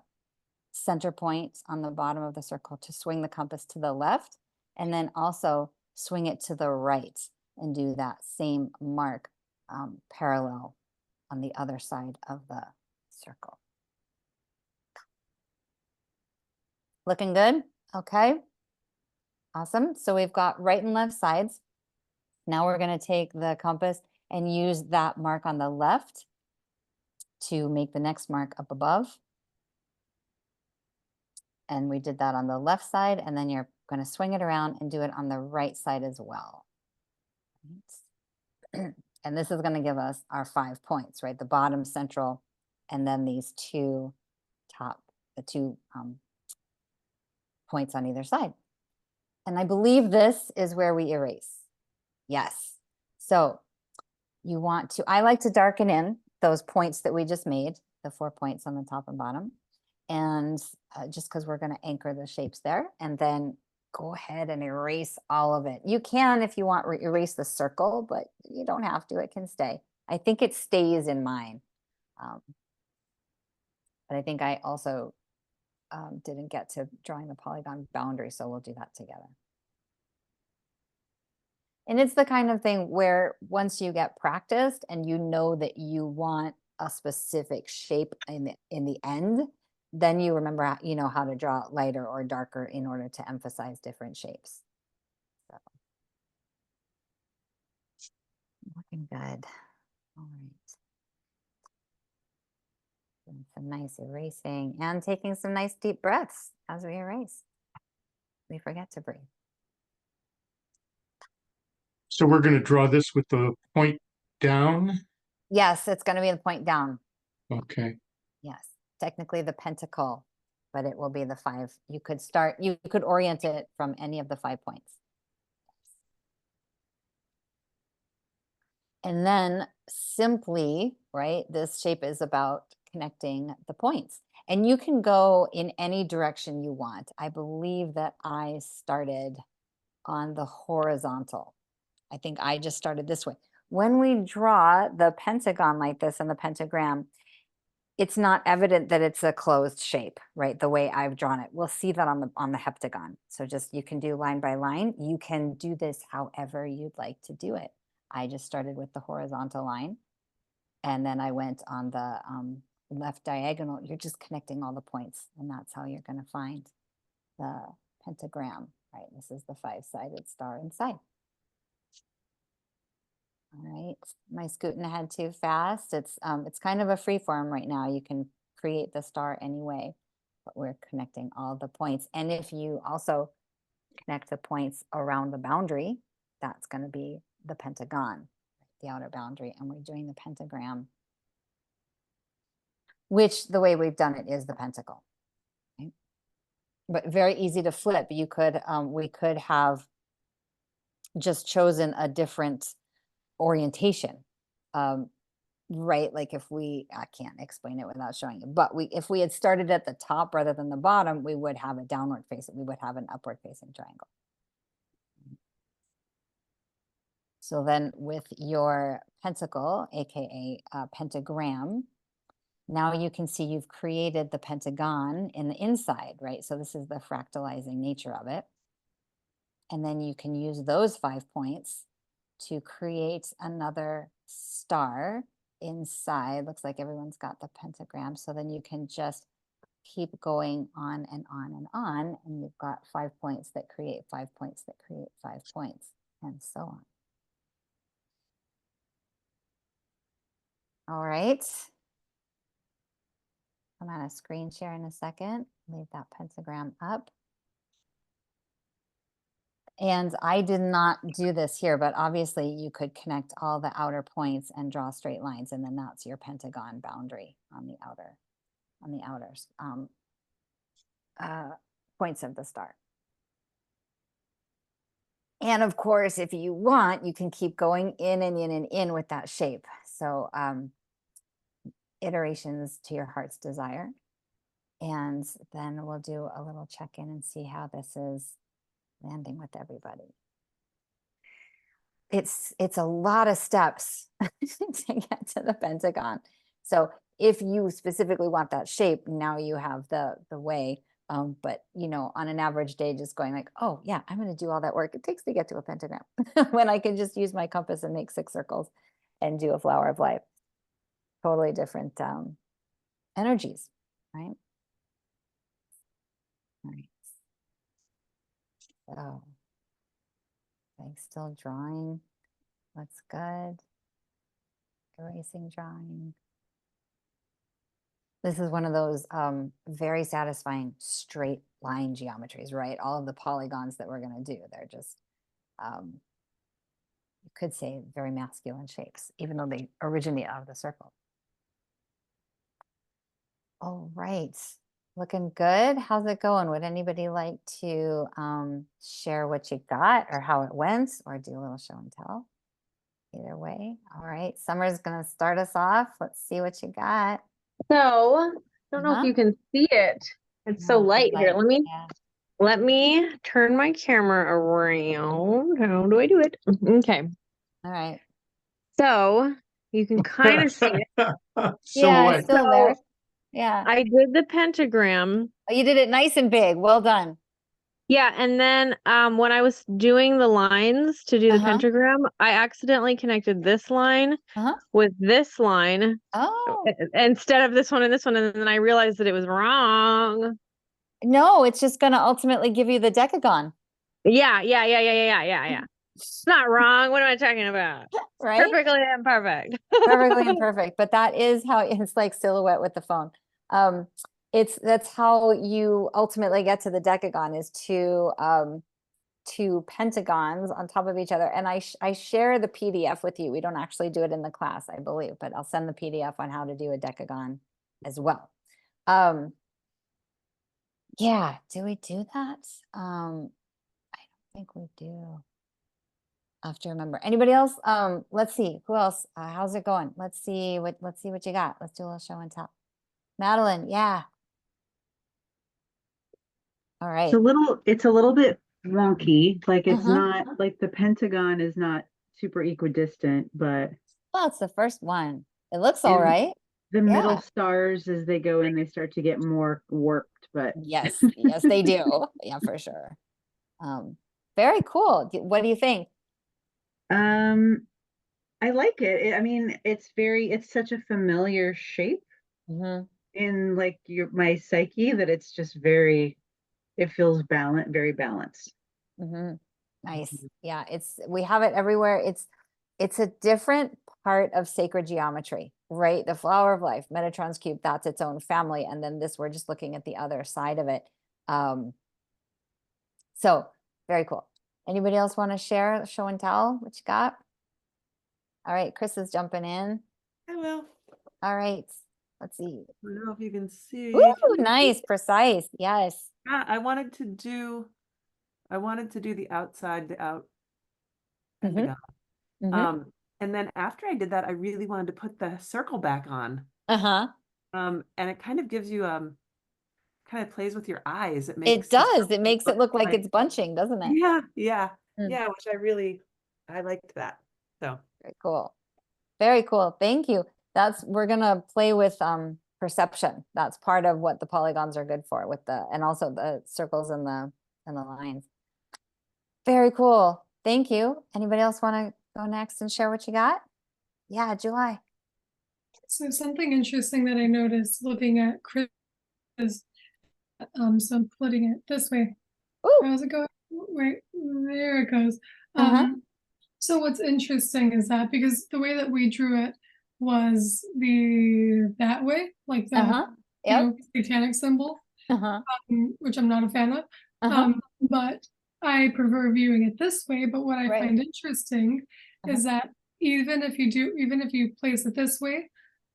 center point on the bottom of the circle to swing the compass to the left, and then also swing it to the right and do that same mark parallel on the other side of the circle. Looking good? Okay. Awesome. So we've got right and left sides. Now we're going to take the compass and use that mark on the left to make the next mark up above. And we did that on the left side, and then you're going to swing it around and do it on the right side as well. And this is going to give us our 5 points, right? The bottom, central, and then these two top, the two points on either side. And I believe this is where we erase. Yes. So you want to, I like to darken in those points that we just made, the 4 points on the top and bottom. And just because we're going to anchor the shapes there, and then go ahead and erase all of it. You can, if you want, erase the circle, but you don't have to, it can stay. I think it stays in mine. But I think I also didn't get to drawing the polygon boundary, so we'll do that together. And it's the kind of thing where once you get practiced and you know that you want a specific shape in the end, then you remember, you know, how to draw it lighter or darker in order to emphasize different shapes. So, looking good. All right. Doing some nice erasing and taking some nice deep breaths as we erase. We forget to breathe. So we're going to draw this with the point down. Yes, it's going to be the point down. Okay. Yes, technically the pentacle, but it will be the 5. You could orient it from any of the 5 points. And then simply, right, this shape is about connecting the points. And you can go in any direction you want. I believe that I started on the horizontal. I think I just started this way. When we draw the pentagon like this and the pentagram, it's not evident that it's a closed shape, right? The way I've drawn it. We'll see that on the heptagon. So just, you can do line by line. You can do this however you'd like to do it. I just started with the horizontal line, and then I went on the left diagonal. You're just connecting all the points, and that's how you're going to find the pentagram, right? This is the 5-sided star inside. All right, am I scooting ahead too fast? It's kind of a free form right now. You can create the star anyway, but we're connecting all the points. And if you also connect the points around the boundary, that's going to be the pentagon, the outer boundary. And we're doing the pentagram, which the way we've done it is the pentacle. Okay? But very easy to flip. You could, we could have just chosen a different orientation, right? Like if I can't explain it without showing it, but if we had started at the top rather than the bottom, we would have a downward facing, we would have an upward facing triangle. So then with your pentacle, aka pentagram, now you can see you've created the pentagon in the inside, right? So this is the fractalizing nature of it. And then you can use those 5 points to create another star inside. Looks like everyone's got the pentagram. So then you can just keep going on and on and on. And you've got 5 points that create 5 points that create 5 points, and so on. All right. I'm on a screen share in a second. Leave that pentagram up. And I did not do this here, but obviously you could connect all the outer points and draw straight lines, and then that's your pentagon boundary on the outer points of the star. And of course, if you want, you can keep going in and in and in with that shape. So iterations to your heart's desire. And then we'll do a little check-in and see how this is landing with everybody. It's a lot of steps to get to the pentagon. So if you specifically want that shape, now you have the way. But you know, on an average day, just going like, oh yeah, I'm going to do all that work it takes to get to a pentagram when I can just use my compass and make 6 circles and do a flower of life. Totally different energies, right? All right. So, okay, still drawing. That's good. Erasing drawing. This is one of those very satisfying straight line geometries, right? All of the polygons that we're going to do, they're just, you could say very masculine shapes, even though they originate out of the circle. All right, looking good. How's it going? Would anybody like to share what you got or how it went, or do a little show and tell? Either way. All right, Summer's going to start us off. Let's see what you got. So, I don't know if you can see it. It's so No, light here. yeah. Let me turn my camera around. How do I do it? Okay. All right. So you can kind of see it. Yeah, Silhouette. it's still there. Yeah. I did the pentagram. Oh, you did it nice and big. Well done. Yeah, and then when I was doing the lines to do the pentagram, I accidentally connected this line with this line Oh. instead of this one and this one, and then I realized that it was wrong. No, it's just going to ultimately give you the decagon. Yeah. It's not wrong. What am I talking about? Right? Perfectly imperfect. Perfectly imperfect, but that is how it's like silhouette with the phone. That's how you ultimately get to the decagon, is two pentagons on top of each other. And I share the PDF with you. We don't actually do it in the class, I believe, but I'll send the PDF on how to do a decagon as well. Yeah, do we do that? I don't think we do. I have to remember. Anybody else? Let's see. Who else? How's it going? Let's see what you got. Let's do a little show and tell. Madeline, yeah. All right. It's a little bit wonky. Like it's not like the pentagon is not super equidistant, but well, it's the first one. It looks all right. The middle stars, as they go in, they start to get more warped, but yes, they do. Yeah, for sure. Very cool. What do you think? I like it. I mean, it's such a familiar shape in like my psyche that it's just it feels very balanced. Nice. Yeah, we have it everywhere. It's a different part of sacred geometry, right? The flower of life, Metatron's cube, that's its own family. And then we're just looking at the other side of it. So very cool. Anybody else want to share, show and tell what you got? All right, Chris is jumping in. I will. All right, let's see. I don't know if you can see. Ooh, nice, precise. Yes. Yeah, I wanted to do the outside, the out pentagon. And then after I did that, I really wanted to put the circle back on. And it kind of gives you kind of plays with your eyes. It does. It makes it look like it's bunching, doesn't it? Yeah, which I liked that. So very cool. Very cool. Thank you. We're gonna play with perception. That's part of what the polygons are good for, and also the circles and the lines. Very cool. Thank you. Anybody else want to go next and share what you got? Yeah, July. So something interesting that I noticed looking at Chris is, so I'm putting it this way. Ooh. How's it going? Right there it goes. So what's interesting is that because the way that we drew it was that way, like the satanic symbol, which I'm not a fan of. But I prefer viewing it this way, but what I Right. find interesting is that even if you place it this way,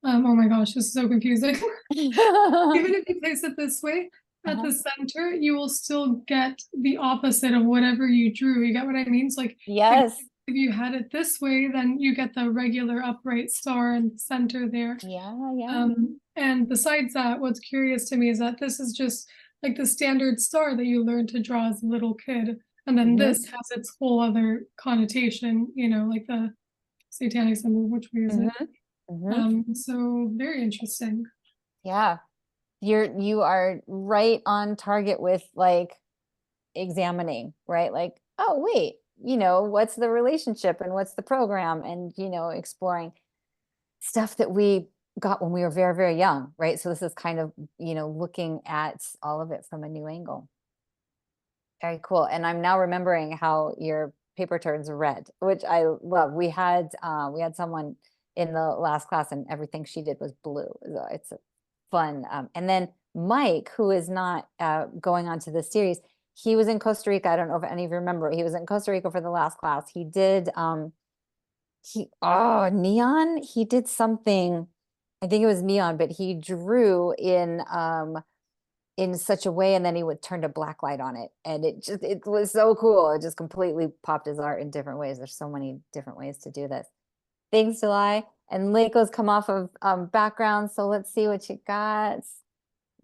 oh my gosh, this is so confusing. Even if you place it this way, at the center, you will still get the opposite of whatever you drew. You get what I mean? So like Yes. if you had it this way, then you get the regular upright star in the center there. Yeah. And besides that, what's curious to me is that this is just like the standard star that you learned to draw as a little kid. And then this has its whole other connotation, you know, like the satanic symbol, which way is it? So very interesting. Yeah. You are right on target with like examining, right? Like, oh wait, you know, what's the relationship and what's the program, and you know, exploring stuff that we got when we were very, very young, right? So this is kind of, you know, looking at all of it from a new angle. Very cool. And I'm now remembering how your paper turns red, which I love. We had someone in the last class and everything she did was blue. So it's fun. And then Mike, who is not going on to this series, he was in Costa Rica. I don't know if any of you remember. He was in Costa Rica for the last class. He did neon. He did something, I think it was neon, but he drew in such a way, and then he would turn a black light on it, and it was so cool. It just completely popped his art in different ways. There's so many different ways to do this. Thanks, July. And Leiko's come off of background, so let's see what you got.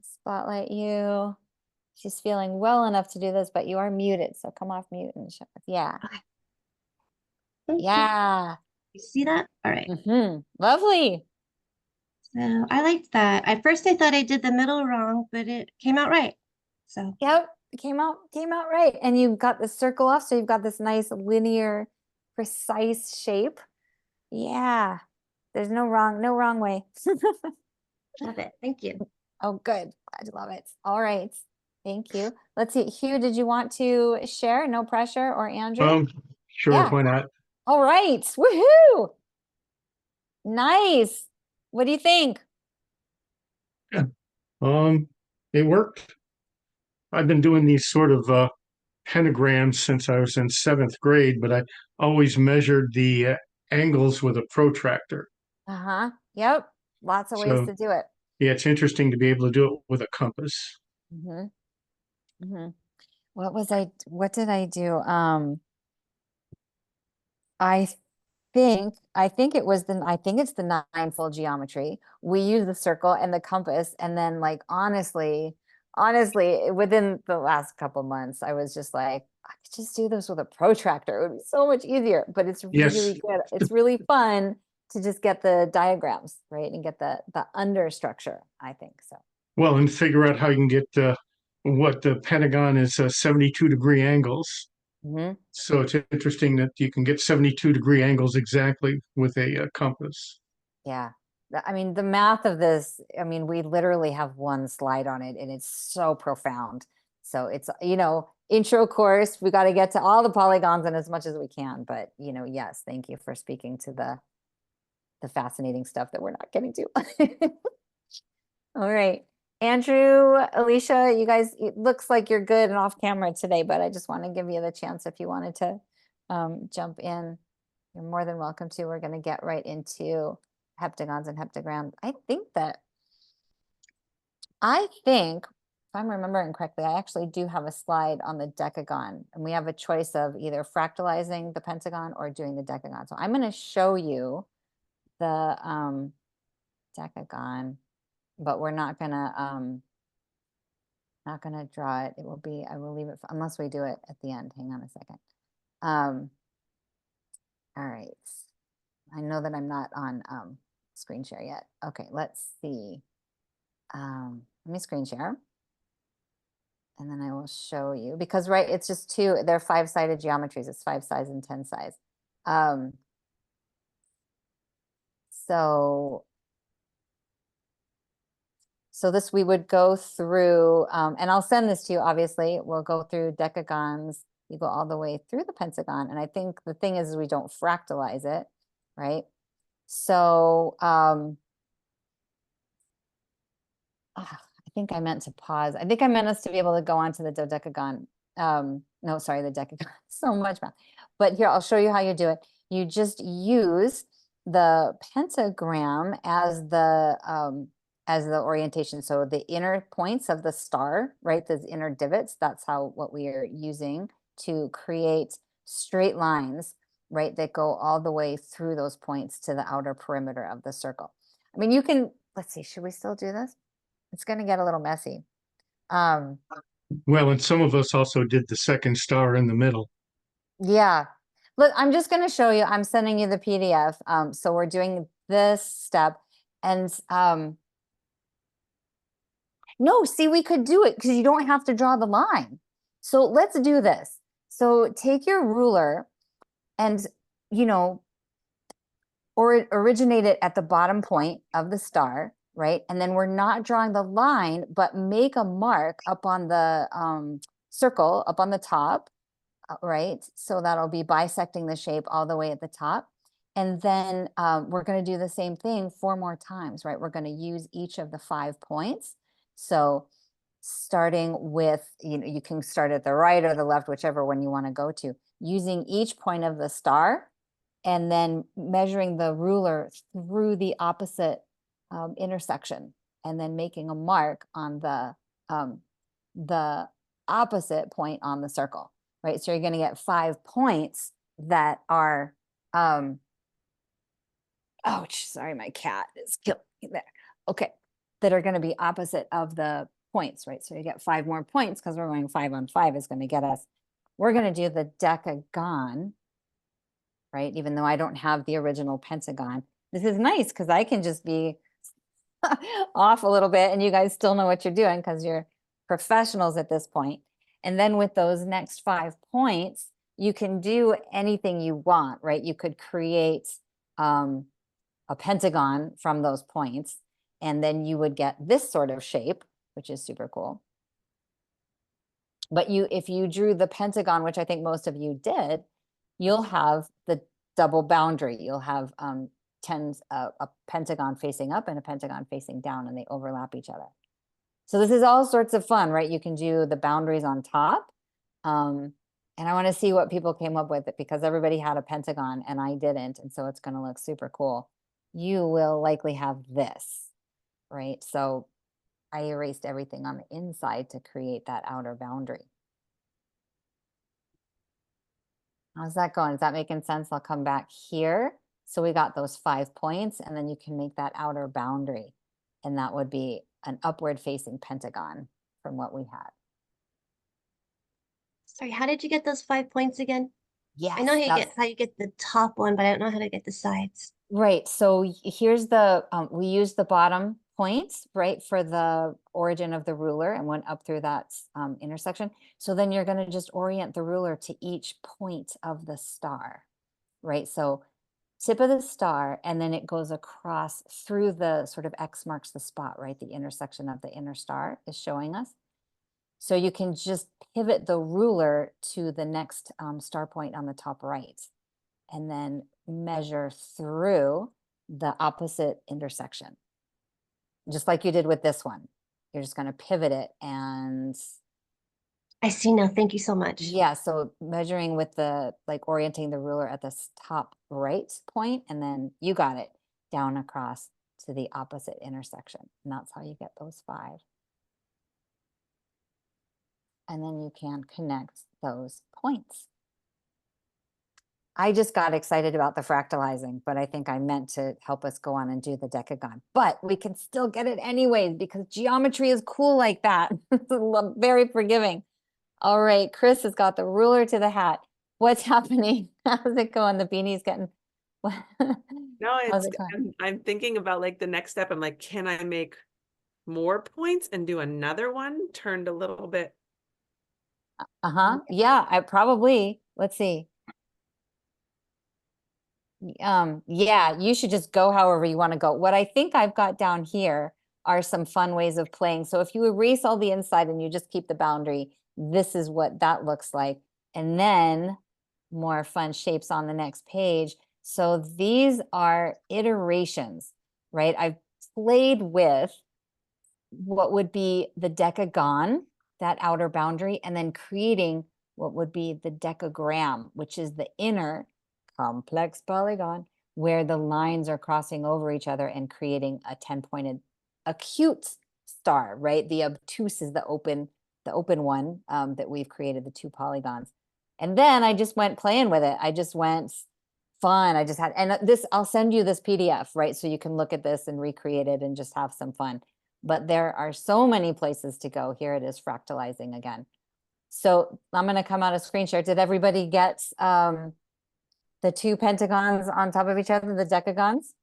Spotlight you. She's feeling well enough to do this, but you are muted, so come off mute and show us. Yeah. Thank you. Yeah. You see that? All right. Lovely. So I liked that. At first I thought I did the middle wrong, but it came out right. So Yep, it came out right. And you got the circle off, so you've got this nice linear, precise shape. Yeah. There's no wrong way. love it. Thank you. Oh, good. Glad you love it. All right. Thank you. Let's see. Hugh, did you want to share? No pressure, or Andrew? Sure, Yeah. why not? All right. Woohoo. Nice. What do you think? It worked. I've been doing these sort of pentagrams since I was in 7th grade, but I always measured the angles with a protractor. Yep. Lots of ways So to do it. yeah, it's interesting to be able to do it with a compass. What did I do? I think it's the ninefold geometry. We use the circle and the compass, and then like honestly, within the last couple months, I was just like, I could just do this with a protractor. It would be so much easier, but it's Yes. really good. It's really fun to just get the diagrams, right? And get the under structure, I think so. Well, and figure out how you can get what the pentagon is 72-degree angles. So it's interesting that you can get 72-degree angles exactly with a compass. Yeah. I mean, the math of this, I mean, we literally have one slide on it, and it's so profound. So it's, you know, intro course, we got to get to all the polygons and as much as we can. But, you know, yes, thank you for speaking to the fascinating stuff that we're not getting to. All right. Andrew, Alicia, you guys, it looks like you're good and off camera today, but I just want to give you the chance if you wanted to jump in. You're more than welcome to. We're going to get right into heptagons and heptagrams. I think, if I'm remembering correctly, I actually do have a slide on the decagon, and we have a choice of either fractalizing the pentagon or doing the decagon. So I'm going to show you the decagon, but we're not gonna draw it. I will leave it unless we do it at the end. Hang on a second. All right. I know that I'm not on screen share yet. Okay, let's see. Let me screen share. And then I will show you, because right, it's just they're 5-sided geometries. It's 5 sides and 10 sides. So this we would go through, and I'll send this to you, obviously. We'll go through decagons. You go all the way through the pentagon. And I think the thing is we don't fractalize it, right? So I think I meant to pause. I think I meant us to be able to go on to the dodecagon no, sorry, the decagon, so much math. But here, I'll show you how you do it. You just use the pentagram as the orientation. So the inner points of the star, right? Those inner divots, that's what we are using to create straight lines, right? That go all the way through those points to the outer perimeter of the circle. I mean, you can, let's see, should we still do this? It's going to get a little messy. Well, and some of us also did the second star in the middle. Yeah. Look, I'm just going to show you, I'm sending you the PDF. So we're doing this step and, no, see, we could do it because you don't have to draw the line. So let's do this. So take your ruler and, you know, or originate it at the bottom point of the star, right? And then we're not drawing the line, but make a mark up on the circle up on the top, right? So that'll be bisecting the shape all the way at the top. And then we're going to do the same thing 4 more times, right? We're going to use each of the 5 points. So starting with, you know, you can start at the right or the left, whichever one you want to go to, using each point of the star and then measuring the ruler through the opposite intersection and then making a mark on the opposite point on the circle, right? So you're going to get 5 points that are, oh, sorry, my cat is killing me there. Okay, that are going to be opposite of the points, right? So you get 5 more points because we're going 5 on 5 is going to get us. We're going to do the decagon, right? Even though I don't have the original pentagon. This is nice because I can just be off a little bit and you guys still know what you're doing because you're professionals at this point. And then with those next 5 points, you can do anything you want, right? You could create a pentagon from those points, and then you would get this sort of shape, which is super cool. But if you drew the pentagon, which I think most of you did, you'll have the double boundary. You'll have a pentagon facing up and a pentagon facing down, and they overlap each other. So this is all sorts of fun, right? You can do the boundaries on top. And I want to see what people came up with, because everybody had a pentagon and I didn't. And so it's going to look super cool. You will likely have this, right? So I erased everything on the inside to create that outer boundary. How's that going? Is that making sense? I'll come back here. So we got those 5 points, and then you can make that outer boundary. And that would be an upward facing pentagon from what we had. Sorry, how did you get those 5 points again? Yes, I know how you get the top one, but I don't know how to get the sides. Right. So here's the, we use the bottom points, right, for the origin of the ruler and went up through that intersection. So then you're going to just orient the ruler to each point of the star, right? So tip of the star, and then it goes across through the sort of X marks the spot, right? The intersection of the inner star is showing us. So you can just pivot the ruler to the next star point on the top right, and then measure through the opposite intersection. Just like you did with this one. You're just going to pivot it, and I see now. Thank you so much. yeah, so measuring with the, like, orienting the ruler at this top right point, and then you got it down across to the opposite intersection. And that's how you get those 5. And then you can connect those points. I just got excited about the fractalizing, but I think I meant to help us go on and do the decagon. But we can still get it anyways, because geometry is cool like that. It's very forgiving. All right, Chris has got the ruler to the hat. What's happening? How's it going? The beanie's getting... No, I'm thinking about, like, the next step. I'm like, can I make more points and do another one turned a little bit? Yeah, I probably, let's see. Yeah, you should just go however you want to go. What I think I've got down here are some fun ways of playing. So if you erase all the inside and you just keep the boundary, this is what that looks like. And then more fun shapes on the next page. So these are iterations, right? I've played with what would be the decagon that outer boundary, and then creating what would be the decagram, which is the inner complex polygon where the lines are crossing over each other and creating a 10-pointed acute star, right? The obtuse is the open one that we've created, the 2 polygons. And then I just went playing with it. I just went fun. I just had, and this, I'll send you this PDF, right? So you can look at this and recreate it and just have some fun. But there are so many places to go. Here it is, fractalizing again. So I'm going to come out of screen share. Did everybody get the 2 pentagons on top of each other, the decagons?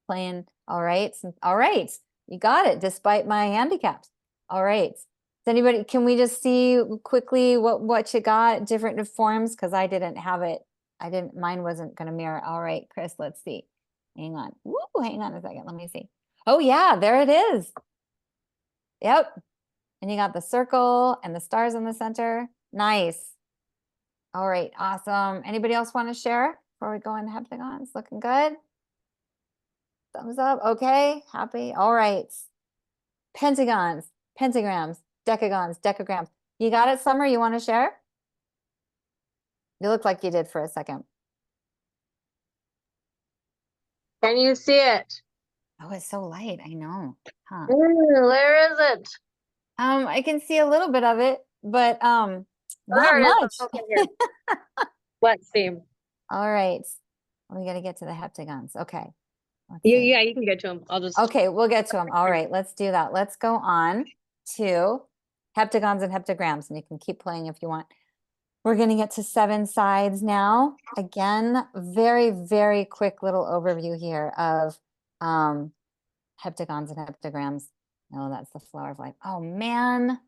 Playing, all right. All right. You got it, despite my handicaps. All right. Does anybody, can we just see quickly what you got, different forms? Because I didn't have it. Mine wasn't going to mirror. All right, Chris, let's see. Hang on. Woo, hang on a second. Let me see. Oh, yeah, there it is. Yep. And you got the circle and the stars in the center. Nice. All right, awesome. Anybody else want to share before we go into heptagons? Looking good? Thumbs up. Okay, happy. All right. Pentagons, pentagrams, decagons, decagrams. You got it, Summer? You want to share? You look like you did for a second. Can you see it? Oh, it's so light. I know. Huh. Where is it? I can see a little bit of it, but not There it is. much. Okay, here. Let's see. All right. We got to get to the heptagons. Okay. Let's You, see. yeah, you can get to them. I'll just. Okay, we'll get to them. All right, let's do that. Let's go on to heptagons and heptagrams, and you can keep playing if you want. We're going to get to 7 sides now. Again, very, very quick little overview here of heptagons and heptagrams. No, that's the flower of life. Oh, man.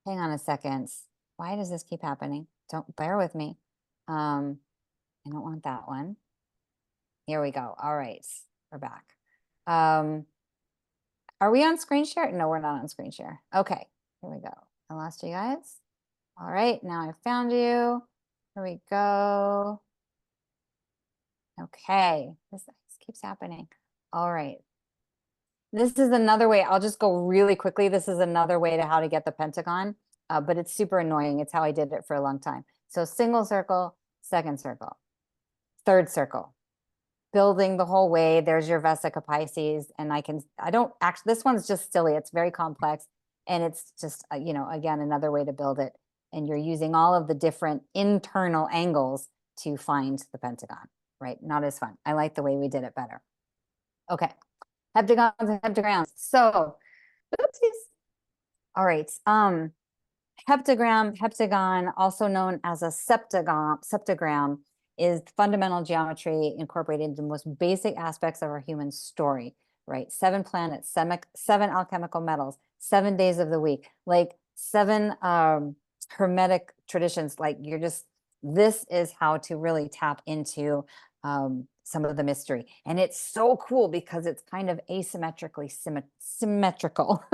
Hang on a second. Why does this keep happening? Don't bear with me. I don't want that one. Here we go. All right, we're back. Are we on screen share? No, we're not on screen share. Okay, here we go. I lost you guys. All right, now I found you. Here we go. Okay, this keeps happening. All right. This is another way. I'll just go really quickly. This is another way to how to get the pentagon, but it's super annoying. It's how I did it for a long time. So single circle, second circle, third circle. Building the whole way. There's your Vesica Pisces, and I don't actually, this one's just silly. It's very complex, and it's just, you know, again, another way to build it. And you're using all of the different internal angles to find the pentagon, right? Not as fun. I like the way we did it better. Okay, heptagons and heptagrams. So, oopsies. All right, heptagon, also known as a septagram, is fundamental geometry incorporated into the most basic aspects of our human story, right? 7 planets, 7 alchemical metals, 7 days of the week, like 7 hermetic traditions. Like this is how to really tap into some of the mystery. And it's so cool because it's kind of asymmetrically symmetrical.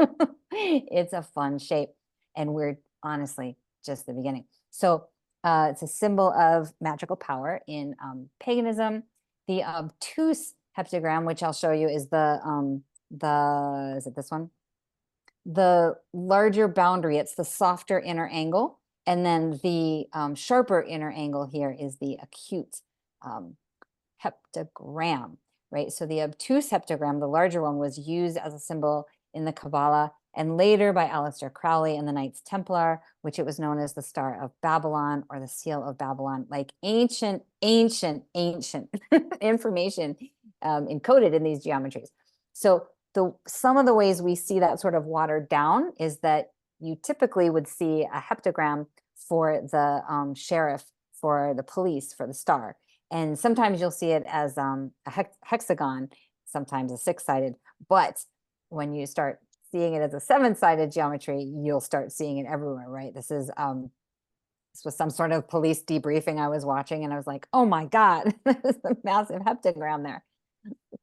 It's a fun shape. And we're honestly just the beginning. So it's a symbol of magical power in paganism. The obtuse heptagram, which I'll show you, is is it this one? The larger boundary. It's the softer inner angle, and then the sharper inner angle here is the acute heptagram, right? So the obtuse heptagram, the larger one, was used as a symbol in the Kabbalah, and later by Aleister Crowley in the Knights Templar, which it was known as the Star of Babylon or the Seal of Babylon, like ancient information encoded in these geometries. So some of the ways we see that sort of watered down is that you typically would see a heptagram for the sheriff, for the police, for the star. And sometimes you'll see it as a hexagon, sometimes a 6-sided, but when you start seeing it as a 7-sided geometry, you'll start seeing it everywhere, right? This was some sort of police debriefing I was watching, and I was like, oh my God, there's a massive heptagram there.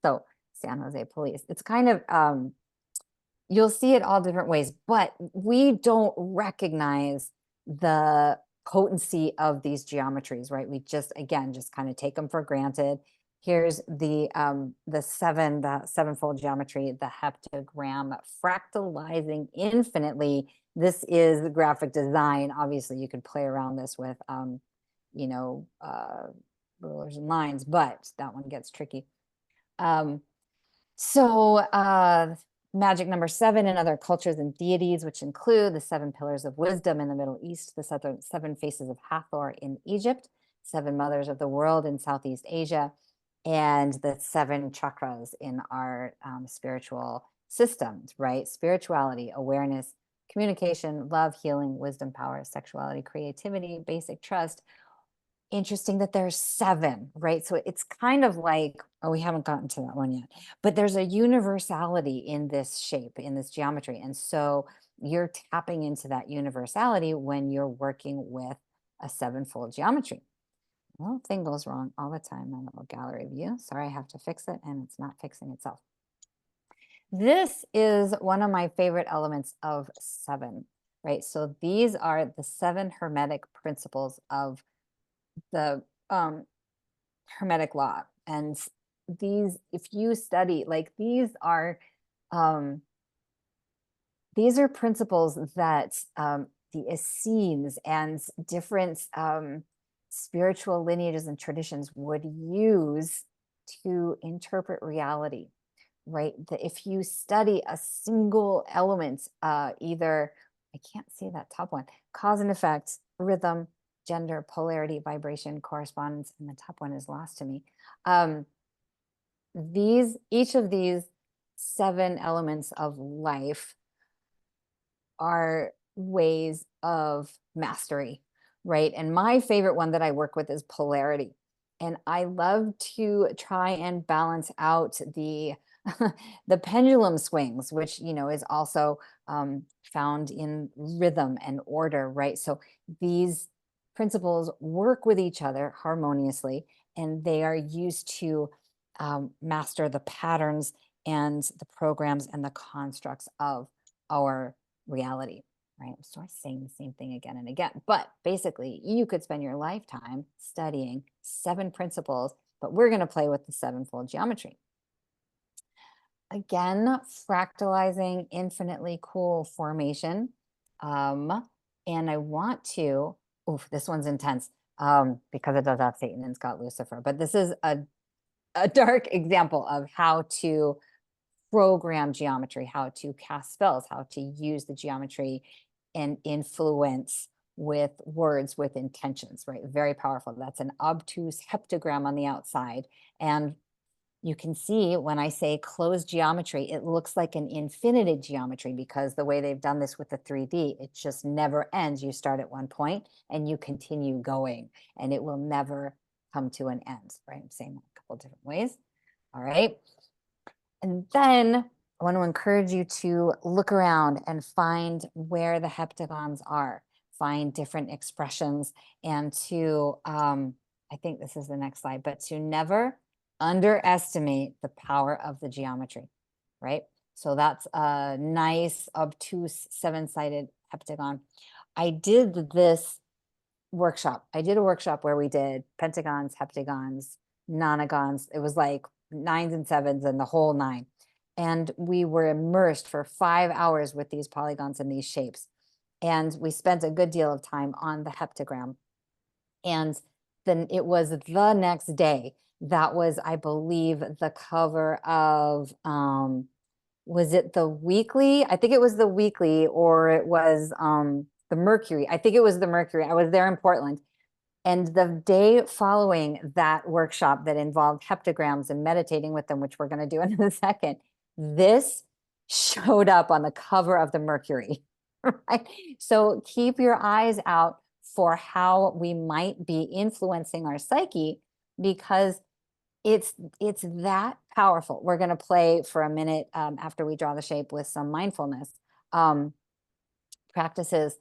So San Jose Police, it's kind of, you'll see it all different ways, but we don't recognize the potency of these geometries, right? We just, again, just kind of take them for granted. Here's the sevenfold geometry, the heptagram, fractalizing infinitely. This is graphic design. Obviously, you could play around this with, you know, rulers and lines, but that one gets tricky. Magic number 7 in other cultures and deities, which include the 7 pillars of wisdom in the Middle East, the 7 faces of Hathor in Egypt, 7 mothers of the world in Southeast Asia, and the 7 chakras in our spiritual systems, right? Spirituality, awareness, communication, love, healing, wisdom, power, sexuality, creativity, basic trust. Interesting that there's 7, right? So it's kind of like, oh, we haven't gotten to that one yet, but there's a universality in this shape, in this geometry. And so you're tapping into that universality when you're working with a 7-fold geometry. Well, thing goes wrong all the time. My little gallery view. Sorry, I have to fix it, and it's not fixing itself. This is one of my favorite elements of 7, right? So these are the 7 hermetic principles of the hermetic law. And these, if you study, like these are principles that the Essenes and different spiritual lineages and traditions would use to interpret reality, right? That if you study a single element, either, I can't see that top one, cause and effect, rhythm, gender, polarity, vibration, correspondence, and the top one is lost to me. Each of these 7 elements of life are ways of mastery, right? And my favorite one that I work with is polarity. And I love to try and balance out the the pendulum swings, which, you know, is also found in rhythm and order, right? So these principles work with each other harmoniously, and they are used to master the patterns and the programs and the constructs of our reality, right? I'm sort of saying the same thing again and again, but basically you could spend your lifetime studying 7 principles, but we're going to play with the 7-fold geometry. Again, fractalizing, infinitely cool formation. And I want to, oof, this one's intense because it does have Satan and it's got Lucifer, but this is a dark example of how to program geometry, how to cast spells, how to use the geometry and influence with words, with intentions, right? Very powerful. That's an obtuse heptagram on the outside. And you can see when I say closed geometry, it looks like an infinited geometry because the way they've done this with the 3D, it just never ends. You start at one point and you continue going and it will never come to an end, right? I'm saying that a couple different ways. All right. And then I want to encourage you to look around and find where the heptagons are, find different expressions, and to, I think this is the next slide, but to never underestimate the power of the geometry, right? So that's a nice obtuse 7-sided heptagon. I did this workshop. I did a workshop where we did pentagons, heptagons, nonagons. It was like 9s and 7s and the whole 9. And we were immersed for 5 hours with these polygons and these shapes. And we spent a good deal of time on the heptagram. And then it was the next day. That was, I believe, the cover of, was it the weekly? I think it was the weekly, or it was the Mercury. I think it was the Mercury. I was there in Portland. And the day following that workshop that involved heptagrams and meditating with them, which we're going to do in a second, this showed up on the cover of the Mercury, right? So keep your eyes out for how we might be influencing our psyche, because it's that powerful. We're going to play for a minute after we draw the shape with some mindfulness practices.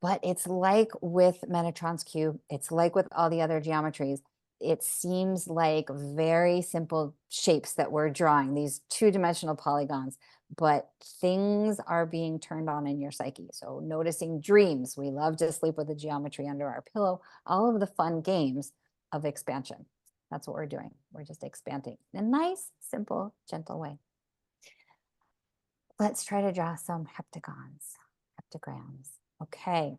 But it's like with Metatron's cube, it's like with all the other geometries. It seems like very simple shapes that we're drawing, these 2-dimensional polygons, but things are being turned on in your psyche. So noticing dreams, we love to sleep with the geometry under our pillow, all of the fun games of expansion. That's what we're doing. We're just expanding in a nice, simple, gentle way. Let's try to draw some heptagons, heptagrams. Okay.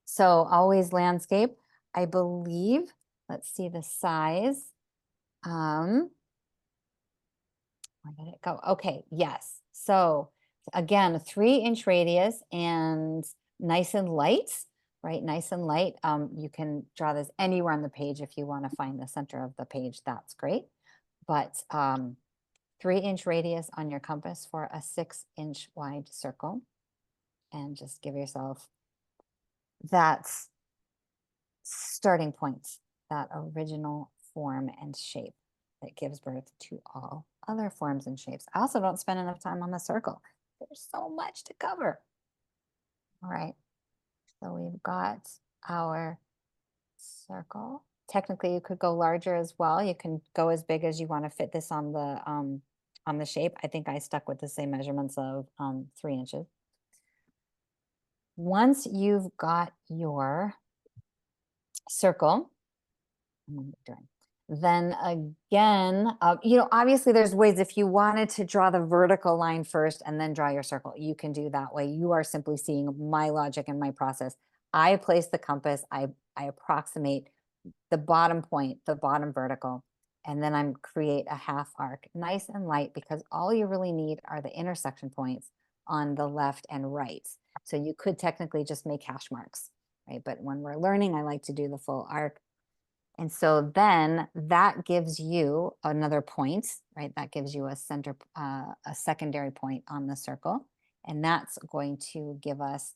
So always landscape, I believe. Let's see the size. Where did it go? Okay, yes. So again, a 3-inch radius and nice and light, right? Nice and light. You can draw this anywhere on the page if you want to find the center of the page. That's great. But 3-inch radius on your compass for a 6-inch wide circle. And just give yourself that starting point, that original form and shape that gives birth to all other forms and shapes. I also don't spend enough time on the circle. There's so much to cover. All right, so we've got our circle. Technically, you could go larger as well. You can go as big as you want to fit this on the shape. I think I stuck with the same measurements of 3 inches. Once you've got your circle, then again, obviously there's ways if you wanted to draw the vertical line first and then draw your circle, you can do that way. You are simply seeing my logic and my process. I place the compass, I approximate the bottom point, the bottom vertical, and then I'm create a half arc, nice and light, because all you really need are the intersection points on the left and right. So you could technically just make hash marks, right? But when we're learning, I like to do the full arc. And so then that gives you another point, right? That gives you a secondary point on the circle. And that's going to give us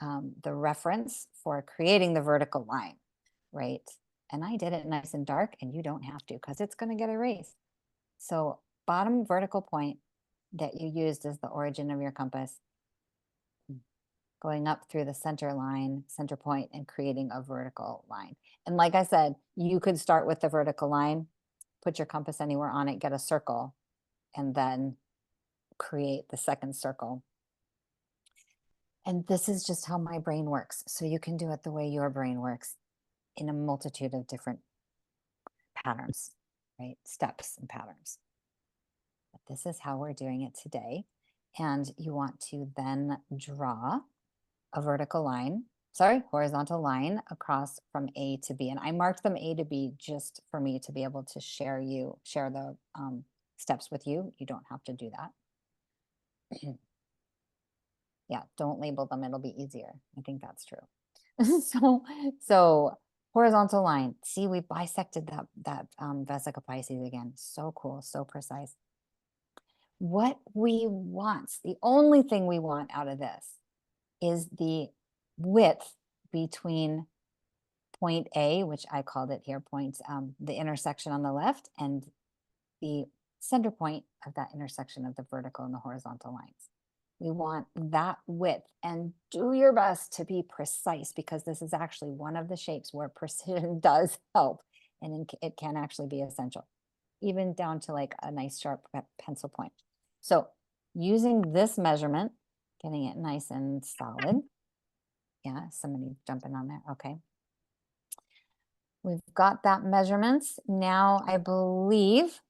the reference for creating the vertical line, right? And I did it nice and dark, and you don't have to because it's going to get erased. So bottom vertical point that you used as the origin of your compass, going up through the center line, center point, and creating a vertical line. And like I said, you could start with the vertical line, put your compass anywhere on it, get a circle, and then create the second circle. And this is just how my brain works. So you can do it the way your brain works in a multitude of different patterns, right? Steps and patterns. But this is how we're doing it today. And you want to then draw a vertical line, horizontal line across from A to B. And I marked them A to B just for me to be able to share the steps with you. You don't have to do that. Yeah, don't label them. It'll be easier. I think that's true. So horizontal line. See, we bisected that Vesica Pisces again. So cool, so precise. What we want, the only thing we want out of this is the width between point A, which I called it here, the intersection on the left, and the center point of that intersection of the vertical and the horizontal lines. We want that width, and do your best to be precise, because this is actually one of the shapes where precision does help, and it can actually be essential, even down to like a nice sharp pencil point. So using this measurement, getting it nice and solid. Yeah, somebody jumping on there. Okay. We've got that measurement. Now I believe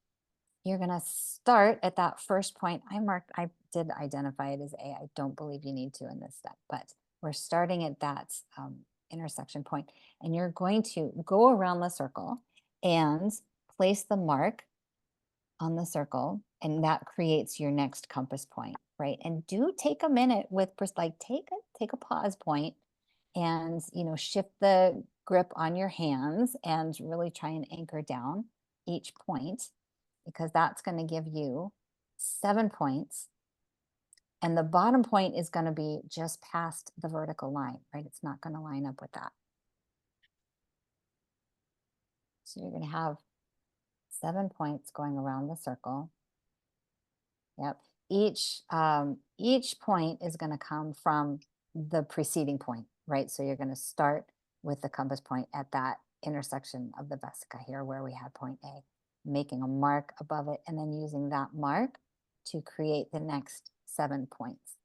you're going to start at that first point. I did identify it as A. I don't believe you need to in this step, but we're starting at that intersection point, and you're going to go around the circle and place the mark on the circle, and that creates your next compass point, right? And do take a minute with take a pause point, and shift the grip on your hands and really try and anchor down each point, because that's going to give you 7 points. And the bottom point is going to be just past the vertical line, right? It's not going to line up with that. So you're going to have 7 points going around the circle. Yep. Each point is going to come from the preceding point, right? So you're going to start with the compass point at that intersection of the Vesica here where we had point A, making a mark above it, and then using that mark to create the next 7 points.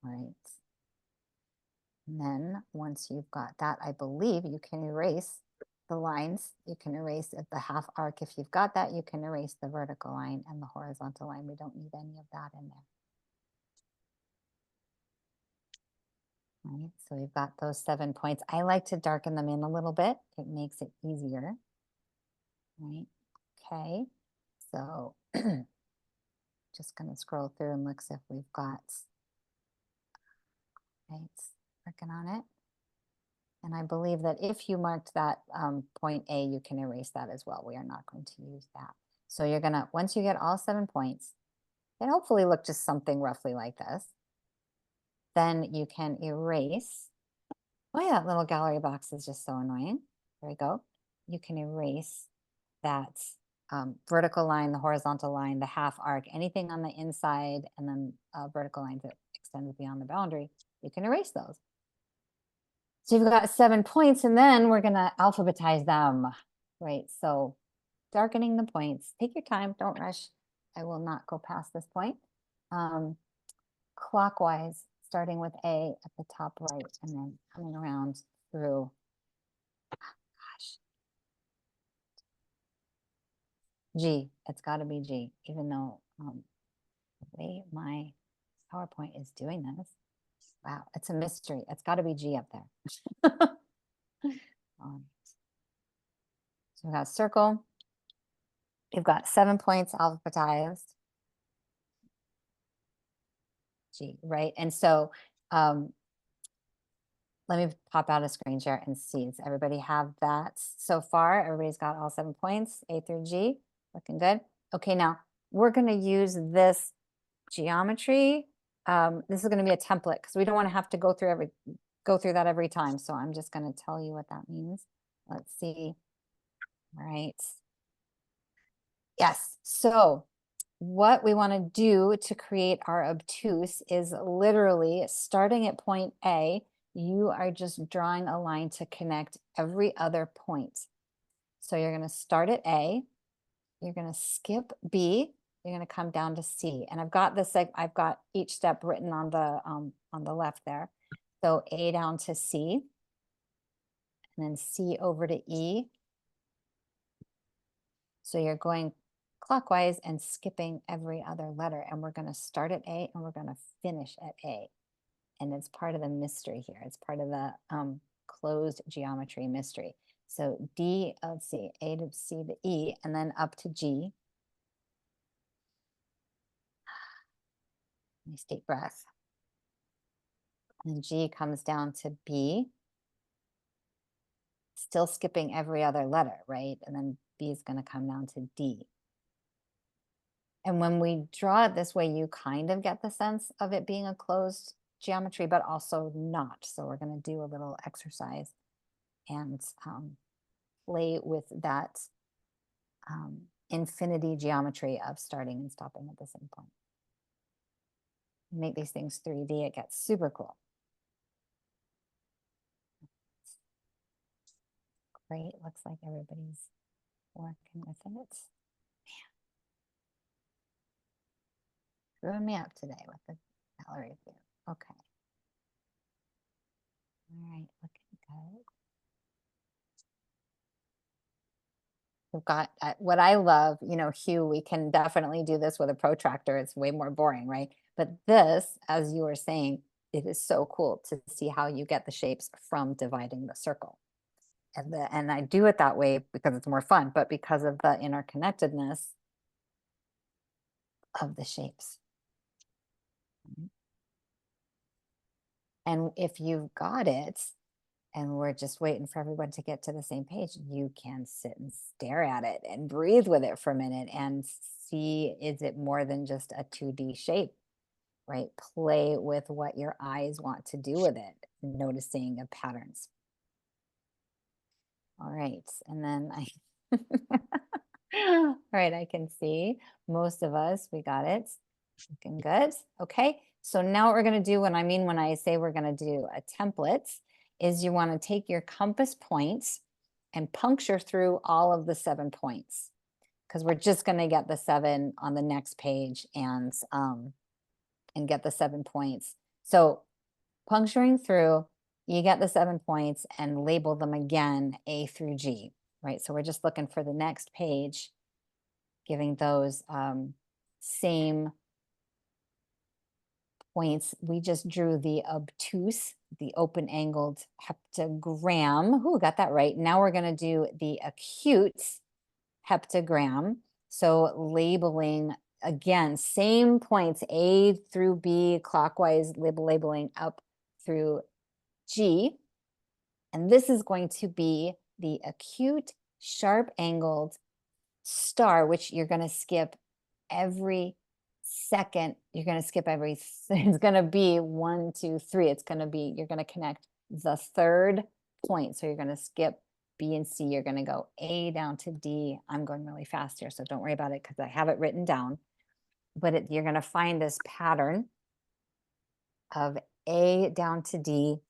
All right. And then once you've got that, I believe you can erase the lines. You can erase at the half arc. If you've got that, you can erase the vertical line and the horizontal line. We don't need any of that in there. Right, so we've got those 7 points. I like to darken them in a little bit. It makes it easier. Right, okay. So just gonna scroll through and look see if we've got, right, working on it. And I believe that if you marked that point A, you can erase that as well. We are not going to use that. So you're gonna, once you get all 7 points, it hopefully look just something roughly like this. Then you can erase. Oh yeah, that little gallery box is just so annoying. There we go. You can erase that vertical line, the horizontal line, the half arc, anything on the inside, and then vertical lines that extend beyond the boundary. You can erase those. So you've got 7 points, and then we're gonna alphabetize them, right? So darkening the points. Take your time, don't rush. I will not go past this point. Clockwise, starting with A at the top right, and then coming around through. Gosh. G, it's got to be G, even though the way my PowerPoint is doing this. Wow, it's a mystery. It's got to be G up there. So we got circle. You've got 7 points alphabetized. G, right? And so let me pop out a screen share and see. Does everybody have that so far? Everybody's got all 7 points, A through G. Looking good. Okay, now we're going to use this geometry. This is going to be a template because we don't want to have to go through that every time. So I'm just going to tell you what that means. Let's see. All right. Yes. So what we want to do to create our obtuse is literally starting at point A. You are just drawing a line to connect every other point. So you're going to start at A. You're going to skip B. You're going to come down to C. And I've got this, like, I've got each step written on the left there. So A down to C, and then C over to E. So you're going clockwise and skipping every other letter. And we're going to start at A and we're going to finish at A. And it's part of the mystery here. It's part of the closed geometry mystery. So D, let's see, A to C to E, and then up to G. Nice deep breath. And G comes down to B. Still skipping every other letter, right? And then B is going to come down to D. And when we draw it this way, you kind of get the sense of it being a closed geometry, but also not. So we're going to do a little exercise and play with that infinity geometry of starting and stopping at the same point. Make these things 3D, it gets super cool. Great, looks like everybody's working with it. Man. Screwing me up today with the gallery view. Okay. All right, looking good. We've got what I love, you know, Hugh, we can definitely do this with a protractor. It's way more boring, right? But this, as you were saying, it is so cool to see how you get the shapes from dividing the circle. And I do it that way because it's more fun, but because of the interconnectedness of the shapes. And if you've got it, and we're just waiting for everyone to get to the same page, you can sit and stare at it and breathe with it for a minute and see, is it more than just a 2D shape, right? Play with what your eyes want to do with it, noticing the patterns. All right, and then all right, I can see most of us, we got it. Looking good. Okay, so now what we're going to do, when I say we're going to do a template, is you want to take your compass points and puncture through all of the 7 points, because we're just going to get the 7 on the next page and get the 7 points. So puncturing through, you get the 7 points and label them again, A through G, right? So we're just looking for the next page, giving those same points. We just drew the obtuse, the open-angled heptagram. Who got that right? Now we're going to do the acute heptagram. So labeling, again, same points, A through B, clockwise labeling up through G. And this is going to be the acute sharp-angled star, which you're going to skip every second. You're going to skip every, it's going to be 1, 2, 3. It's going to be, you're going to connect the third point. So you're going to skip B and C. You're going to go A down to D. I'm going really fast here, so don't worry about it because I have it written down. But you're going to find this pattern of A down to D,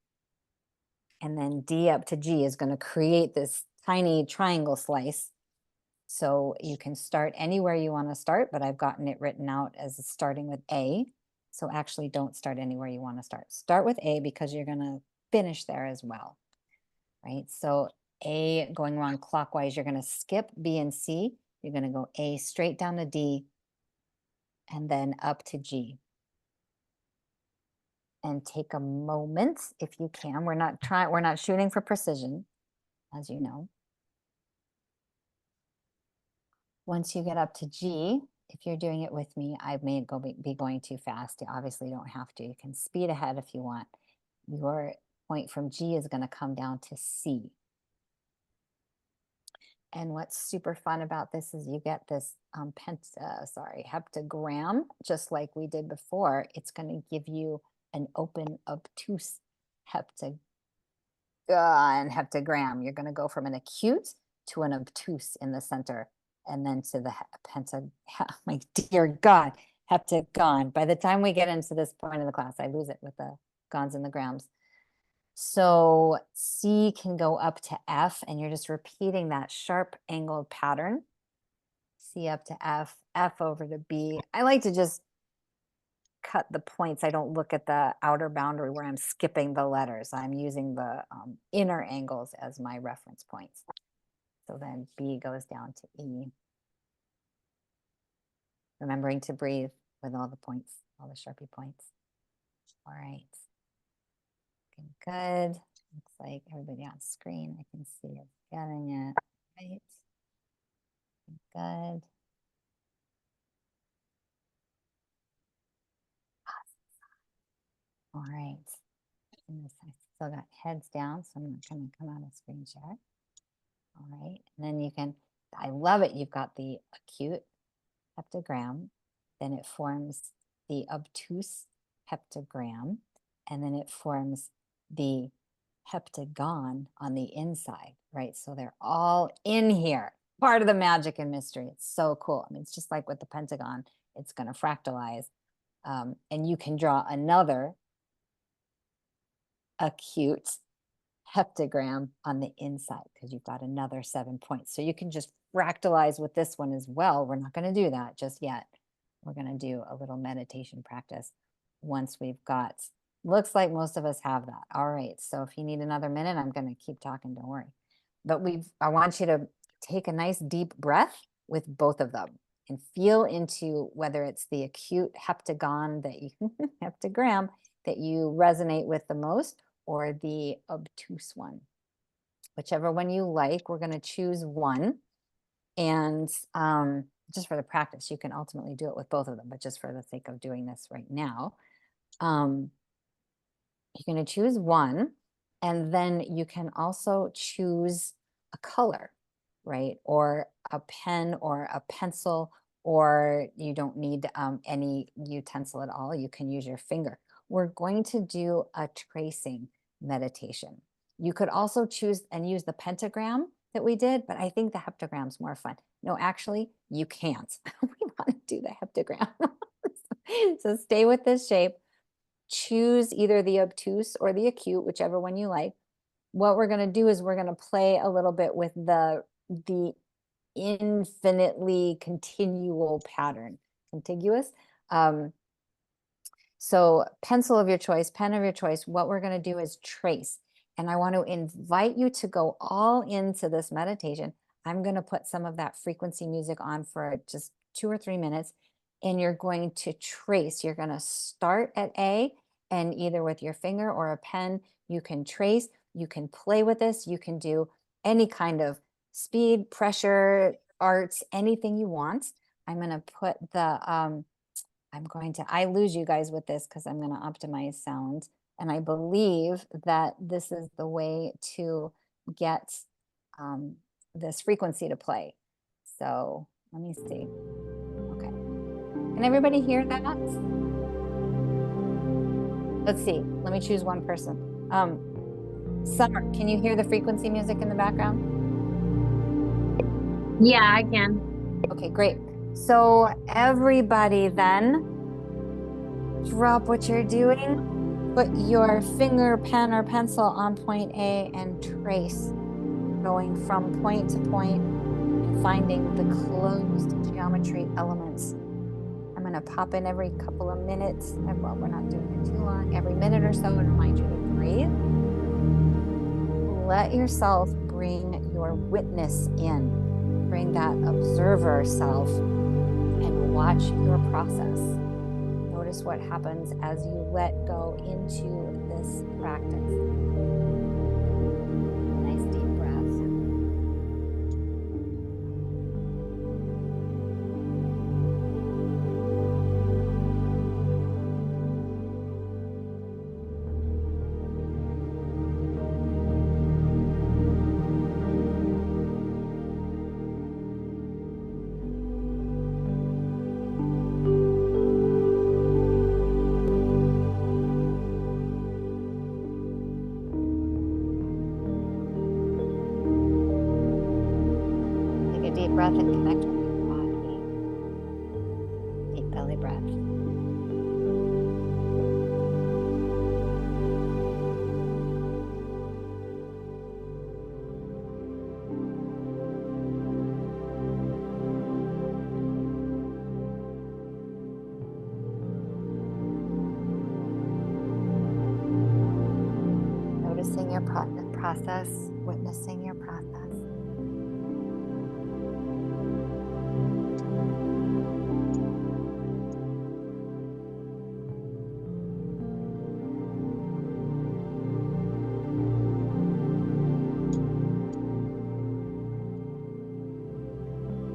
and then D up to G is going to create this tiny triangle slice. So you can start anywhere you want to start, but I've gotten it written out as starting with A. So actually don't start anywhere you want to start. Start with A because you're going to finish there as well, right? So A going wrong clockwise, you're going to skip B and C. You're going to go A straight down to D and then up to G. And take a moment if you can. We're not shooting for precision, as you know. Once you get up to G, if you're doing it with me, I may be going too fast. You obviously don't have to. You can speed ahead if you want. Your point from G is going to come down to C. And what's super fun about this is you get this heptagram, just like we did before. It's going to give you an open obtuse heptagram. You're going to go from an acute to an obtuse in the center, and then to the my dear God, heptagon. By the time we get into this point of the class, I lose it with the gons and the grams. So C can go up to F, and you're just repeating that sharp angled pattern. C up to F, F over to B. I like to just cut the points. I don't look at the outer boundary where I'm skipping the letters. I'm using the inner angles as my reference points. So then B goes down to E. Remembering to breathe with all the points, all the Sharpie points. All right. Looking good. Looks like everybody on screen, I can see it getting it right. Good. All right. I still got heads down, so I'm not going to come out of screen share. All right. And then you can, I love it. You've got the acute heptagram, then it forms the obtuse heptagram, and then it forms the heptagon on the inside, right? So they're all in here. Part of the magic and mystery. It's so cool. I mean, it's just like with the pentagon, it's going to fractalize. And you can draw another acute heptagram on the inside because you've got another 7 points. So you can just fractalize with this one as well. We're not going to do that just yet. We're going to do a little meditation practice once we've got, looks like most of us have that. All right. So if you need another minute, I'm going to keep talking. Don't worry. But I want you to take a nice deep breath with both of them and feel into whether it's the acute heptagon that you, heptagram that you resonate with the most, or the obtuse one. Whichever one you like, we're going to choose one. And just for the practice, you can ultimately do it with both of them, but just for the sake of doing this right now, you're going to choose one, and then you can also choose a color, right? Or a pen or a pencil, or you don't need any utensil at all. You can use your finger. We're going to do a tracing meditation. You could also choose and use the pentagram that we did, but I think the heptagram's more fun. No, actually, you can't. We want to do the heptagram. So stay with this shape. Choose either the obtuse or the acute, whichever one you like. What we're going to do is we're going to play a little bit with the infinitely continual pattern, contiguous. So pencil of your choice, pen of your choice, what we're going to do is trace. And I want to invite you to go all into this meditation. I'm going to put some of that frequency music on for just 2 or 3 minutes. And you're going to trace. You're going to start at A, and either with your finger or a pen, you can trace. You can play with this. You can do any kind of speed, pressure, arts, anything you want. I'm going to put the, I lose you guys with this because I'm going to optimize sound. And I believe that this is the way to get this frequency to play. So let me see. Okay. Can everybody hear that? Let's see. Let me choose one person. Summer, can you hear the frequency music in the background? Yeah, I can. Okay, great. So everybody then, drop what you're doing. Put your finger, pen, or pencil on point A and trace, going from point to point and finding the closed geometry elements. I'm going to pop in every couple of minutes, and well, we're not doing it too long, every minute or so, and remind you to breathe. Let yourself bring your witness in, bring that observer self, and watch your process. Notice what happens as you let go into this practice. Nice deep breath. Deep breath and connect with your body. Deep belly breath. Noticing your process, witnessing your process.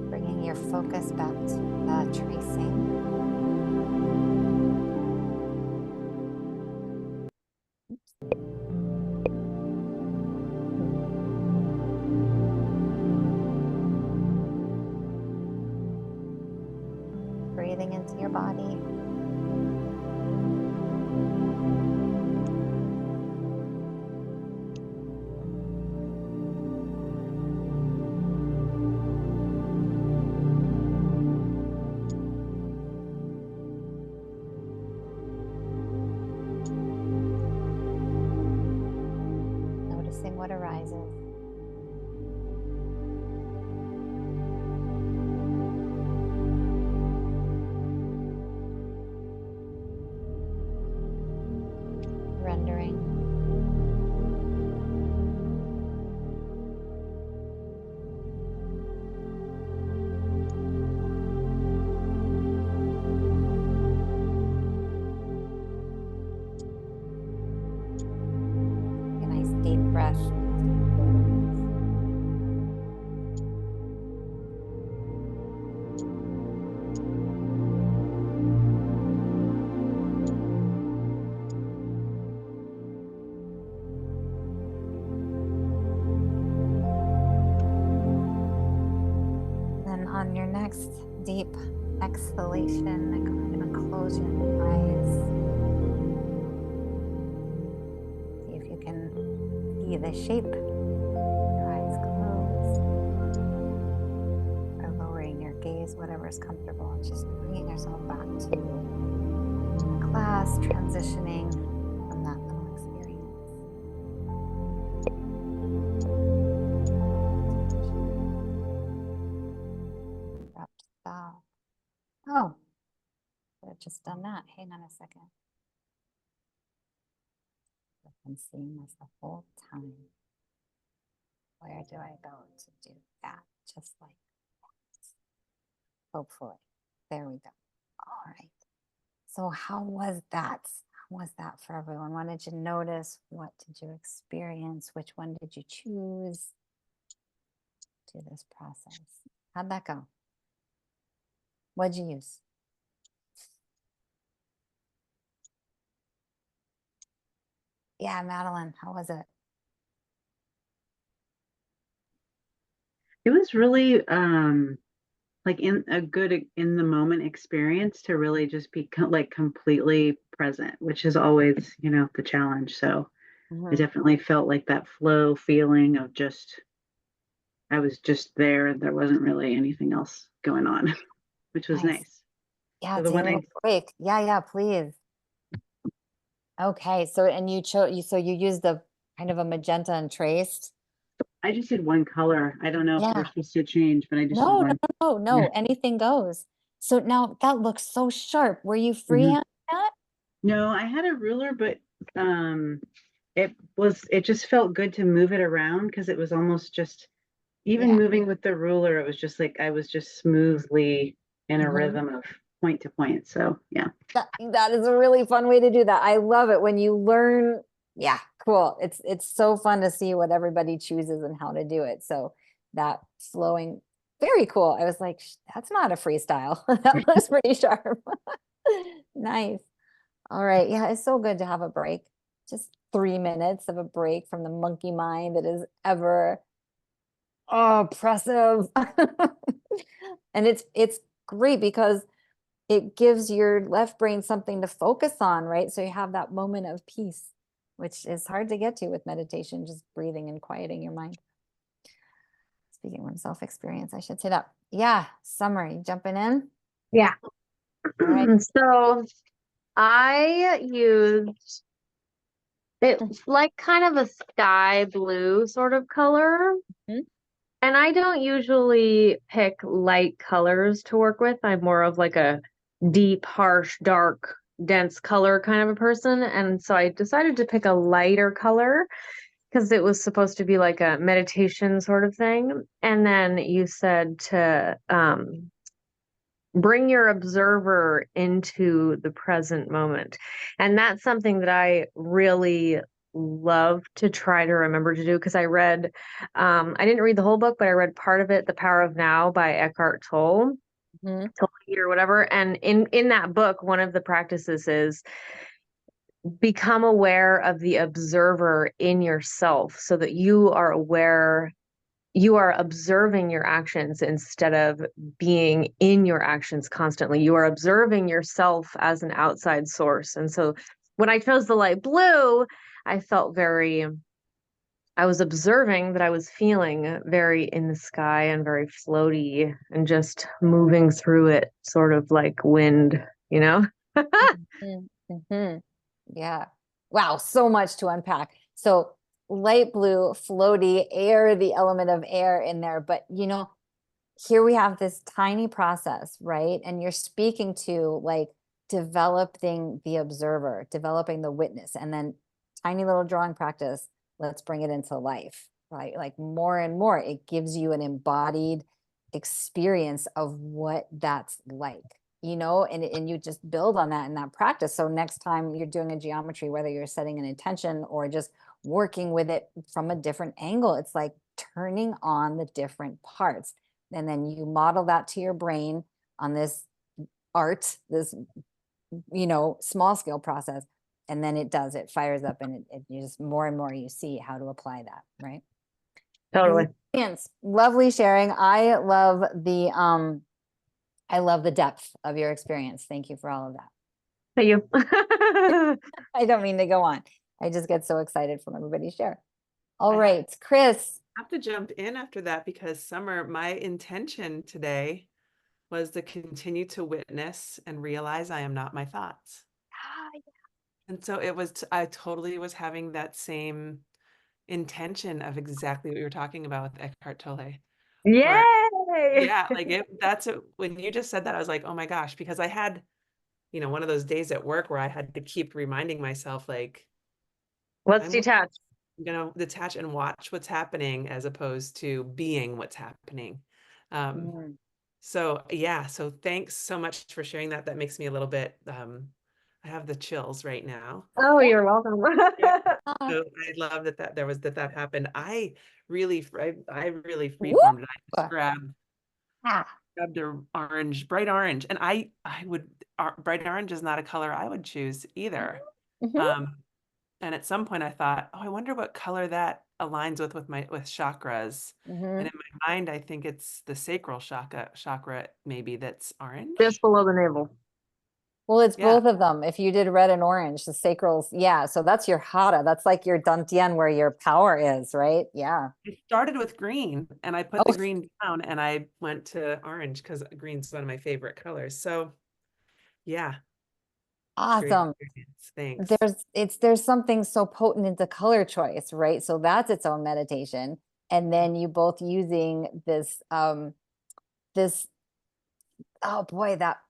Bringing your focus back to the tracing. Breathing into your body. Noticing what arises. Rendering. A nice deep breath. On your next deep exhalation, go ahead and close your eyes. See if you can see the shape. Your eyes closed. Or lowering your gaze, whatever is comfortable. Just bringing yourself back to the class, transitioning from that little experience. Stop. Oh, I've just done that. Hang on a second. and seeing us the whole time. Where do I go to do that? Just like that. Hopefully. There we go. All right. So how was that? How was that for everyone? What did you notice? What did you experience? Which one did you choose to this process? How'd that go? What'd you use? Yeah, Madeline, how was it? It was really like in a good in the moment experience to really just be like completely present, which is always, you know, the challenge. So I definitely felt like that flow feeling of just I was just there and there wasn't really anything else going on, which was nice. Yeah, So take a little break. Yeah, please. Okay, so and you chose so you used the kind of a magenta and traced. I just did one color. I don't know if we're Yeah. supposed to change, but I just did No, one. no, anything goes. So now that looks so sharp. Were you freehand that? No, I had a ruler, but um it just felt good to move it around because it was almost just even Yeah. moving with the ruler, it was just like I was just smoothly in a rhythm of point to point. So yeah. That is a really fun way to do that. I love it when you learn. Yeah, cool. It's so fun to see what everybody chooses and how to do it. So that flowing, very cool. I was like, that's not a freestyle. That looks pretty sharp. Nice. All right. Yeah, it's so good to have a break. Just 3 minutes of a break from the monkey mind that is ever oppressive. And it's great because it gives your left brain something to focus on, right? So you have that moment of peace, which is hard to get to with meditation, just breathing and quieting your mind. Speaking from self-experience, I should say that. Yeah, summary, jumping in. Yeah. All right. So I used it's like kind of a sky blue sort of color. Mhm. And I don't usually pick light colors to work with. I'm more of like a deep, harsh, dark, dense color kind of a person. And so I decided to pick a lighter color because it was supposed to be like a meditation sort of thing. And then you said to bring your observer into the present moment. And that's something that I really love to try to remember to do because I read, I didn't read the whole book, but I read part of it, The Power of Now by Eckhart Tolle. Tolle or whatever. And in that book, one of the practices is become aware of the observer in yourself so that you are aware, you are observing your actions instead of being in your actions constantly. You are observing yourself as an outside source. And so when I chose the light blue, I felt I was observing that I was feeling very in the sky and very floaty and just moving through it, sort of like wind, you know? Yeah. Wow, so much to unpack. So light blue, floaty, air, the element of air in there. But here we have this tiny process, right? And you're speaking to like developing the observer, developing the witness, and then tiny little drawing practice. Let's bring it into life, right? Like more and more, it gives you an embodied experience of what that's like, and you just build on that in that practice. So next time you're doing a geometry, whether you're setting an intention or just working with it from a different angle, it's like turning on the different parts. And then you model that to your brain on this art, this, small scale process. And then it fires up and it you just more and more you see how to apply that, right? Totally. Lovely sharing. I love the depth of your experience. Thank you for all of that. Thank you. I don't mean to go on. I just get so excited from everybody's share. All right, Chris. I have to jump in after that because Summer, my intention today was to continue to witness and realize I am not my thoughts. And so I totally was having that same intention of exactly what you were talking about with Eckhart Tolle. Yay! Yeah, like when you just said that, I was like, oh my gosh, because I had, one of those days at work where I had to keep reminding myself, like, Let's I'm detach. gonna detach and watch what's happening as opposed to being what's happening. Mm. So yeah, so thanks so much for sharing that. That makes me a little bit, I have the chills right now. Oh, you're welcome. Ah, So I love that happened. I really whoop. freeformed. I just Ah. grabbed a bright orange, and I would bright orange is not a color I would choose either. Mhm. Um, and at some point I thought, oh, I wonder what color that aligns with chakras. Mhm. And in my mind, I think it's the sacral chakra maybe that's orange. Just below the navel. Well, it's Yeah. both of them. If you did red and orange, the sacrals, yeah. So that's your Hara. That's like your Dantian where your power is, right? Yeah. I started with green and I put Oh, the green down and I went to orange because green's one of my favorite colors. So yeah, great awesome. experience. Thanks. There's something so potent into color choice, right? So that's its own meditation. And then you both using this, oh boy, that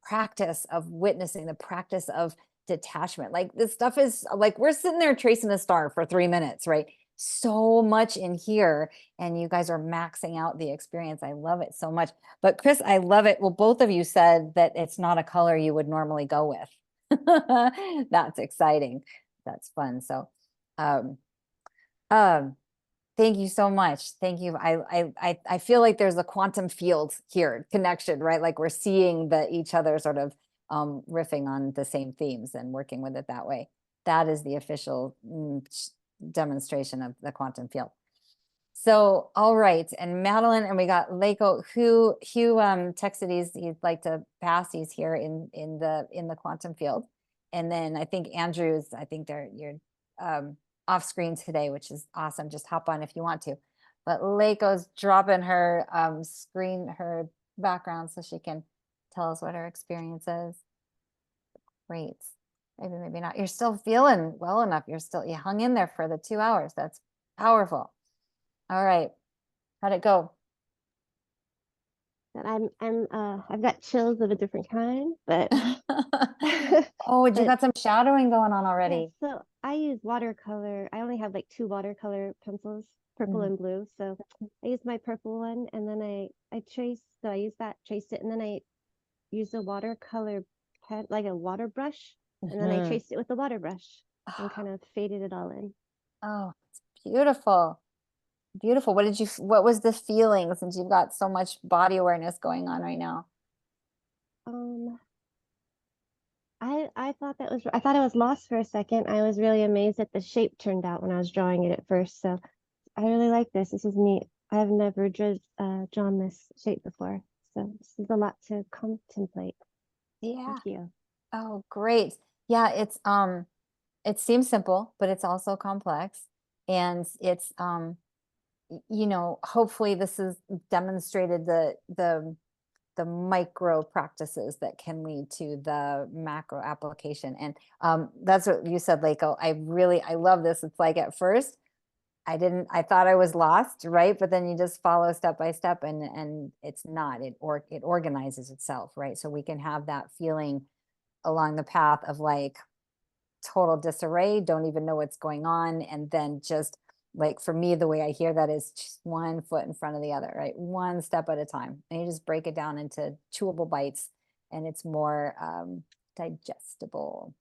practice of witnessing, the practice of detachment. Like this stuff is like we're sitting there tracing a star for 3 minutes, right? So much in here, and you guys are maxing out the experience. I love it so much. But Chris, I love it. Well, both of you said that it's not a color you would normally go with. That's exciting. That's fun. So, um, um, thank you so much. Thank you. I feel like there's a quantum field here, connection, right? Like we're seeing each other sort of riffing on the same themes and working with it that way. That is the official demonstration of the quantum field. So, all right, and Madeline, and we got Leiko, who Hugh texted he'd like to pass. He's here in the quantum field, and then I think Andrew's. I think you're off screen today, which is awesome. Just hop on if you want to. But Leiko's dropping her her background so she can tell us what her experience is. Great. Maybe not. You're still feeling well enough. You hung in there for the 2 hours. That's powerful. All right. How'd it go? That I've got chills of a different kind, but Oh, you but got some shadowing going on yeah, already. so I use watercolor. I only have like 2 watercolor pencils, purple Mhm. and blue. So I use my purple one, and then I trace. So I use that, traced it, and then I use a watercolor pen, like a water brush, and then I Mhm. traced it with the water brush and kind of faded it all in. Oh, it's beautiful. Beautiful. What was the feeling since you've got so much body awareness going on right now? Um, I thought I thought I was lost for a second. I was really amazed at the shape turned out when I was drawing it at first. So I really like this. This is neat. I have never drawn this shape before. So this is a lot to contemplate. Yeah. Thank you. Oh, great. Yeah, it seems simple, but it's also complex. And it's hopefully this has demonstrated the micro practices that can lead to the macro application. And that's what you said, Leiko. I love this. It's like at first I thought I was lost, right? But then you just follow step by step and it's not, it organizes itself, right? So we can have that feeling along the path of like total disarray, don't even know what's going on. And then just like for me, the way I hear that is just one foot in front of the other, right? One step at a time. And you just break it down into chewable bites and it's more digestible.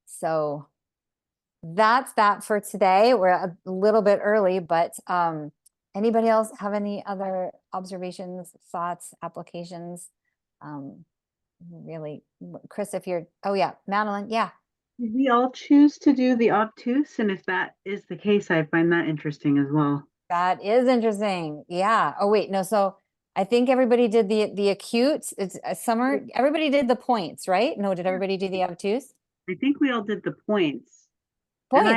So that's that for today. We're a little bit early, but anybody else have any other observations, thoughts, applications? Really, Chris, oh yeah, Madeline, yeah. Did we all choose to do the obtuse? And if that is the case, I find that interesting as well. That is interesting. Yeah. Oh wait, no. So I think everybody did the acute. It's a summer. Everybody did the points, right? No, did everybody do the obtuse? I think we all did the points. Points.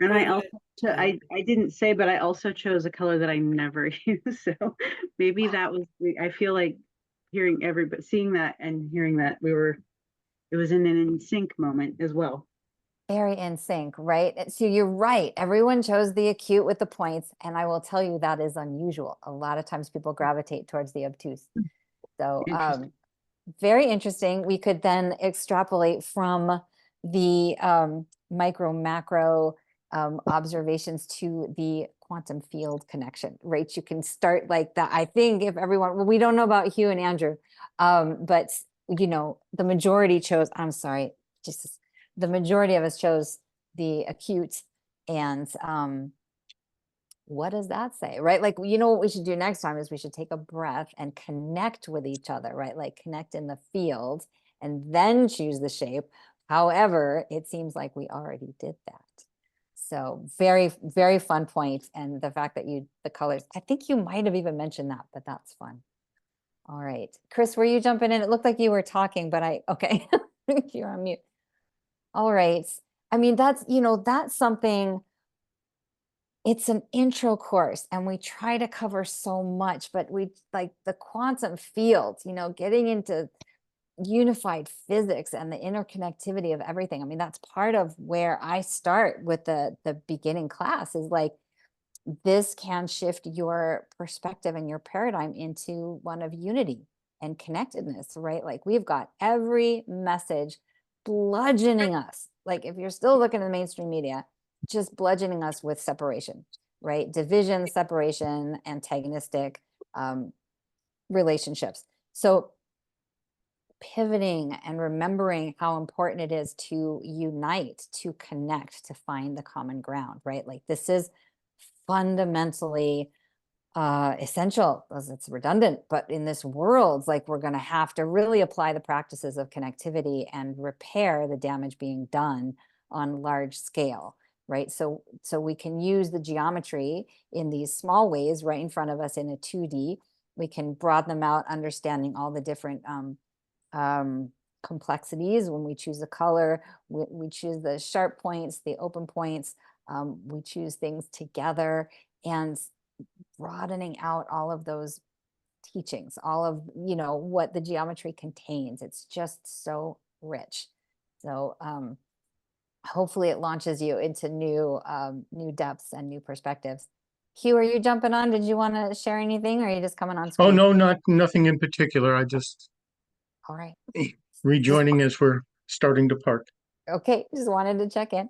And Very I also good. I didn't say, but I also chose a color that I never use. So maybe that was I feel like seeing that and hearing that it was in an in sync moment as well. Very in sync, right? So you're right. Everyone chose the acute with the points, and I will tell you that is unusual. A lot of times people gravitate towards the obtuse. So Interesting. very interesting. We could then extrapolate from the micro, macro observations to the quantum field connection, right? You can start like that. I think if everyone, well, we don't know about Hugh and Andrew, but you know, the majority chose, I'm sorry, just the majority of us chose the acute. And what does that say, right? Like, you know, what we should do next time is we should take a breath and connect with each other, right? Like connect in the field and then choose the shape. However, it seems like we already did that. So very, very fun point. And the fact that the colors, I think you might have even mentioned that, but that's fun. All right. Chris, were you jumping in? It looked like you were talking, but okay. You're on mute. All right. I mean, that's, you know, that's something, it's an intro course and we try to cover so much, but we like the quantum field, you know, getting into unified physics and the interconnectivity of everything. I mean, that's part of where I start with the beginning class is like, this can shift your perspective and your paradigm into one of unity and connectedness, right? Like we've got every message bludgeoning us. Like if you're still looking at the mainstream media, just bludgeoning us with separation, right? Division, separation, antagonistic relationships. So pivoting and remembering how important it is to unite, to connect, to find the common ground, right? Like this is fundamentally essential, as it's redundant, but in this world, like we're going to have to really apply the practices of connectivity and repair the damage being done on large scale, right? So we can use the geometry in these small ways right in front of us in a 2D. We can broaden them out, understanding all the different complexities. When we choose a color, we choose the sharp points, the open points, we choose things together, and broadening out all of those teachings, all of, you know, what the geometry contains. It's just so rich. So hopefully it launches you into new depths and new perspectives. Hugh, are you jumping on? Did you want to share anything, or are you just coming on screen? Oh, no, nothing in particular. I just All right. rejoining as we're starting to park. Okay, just wanted to check in.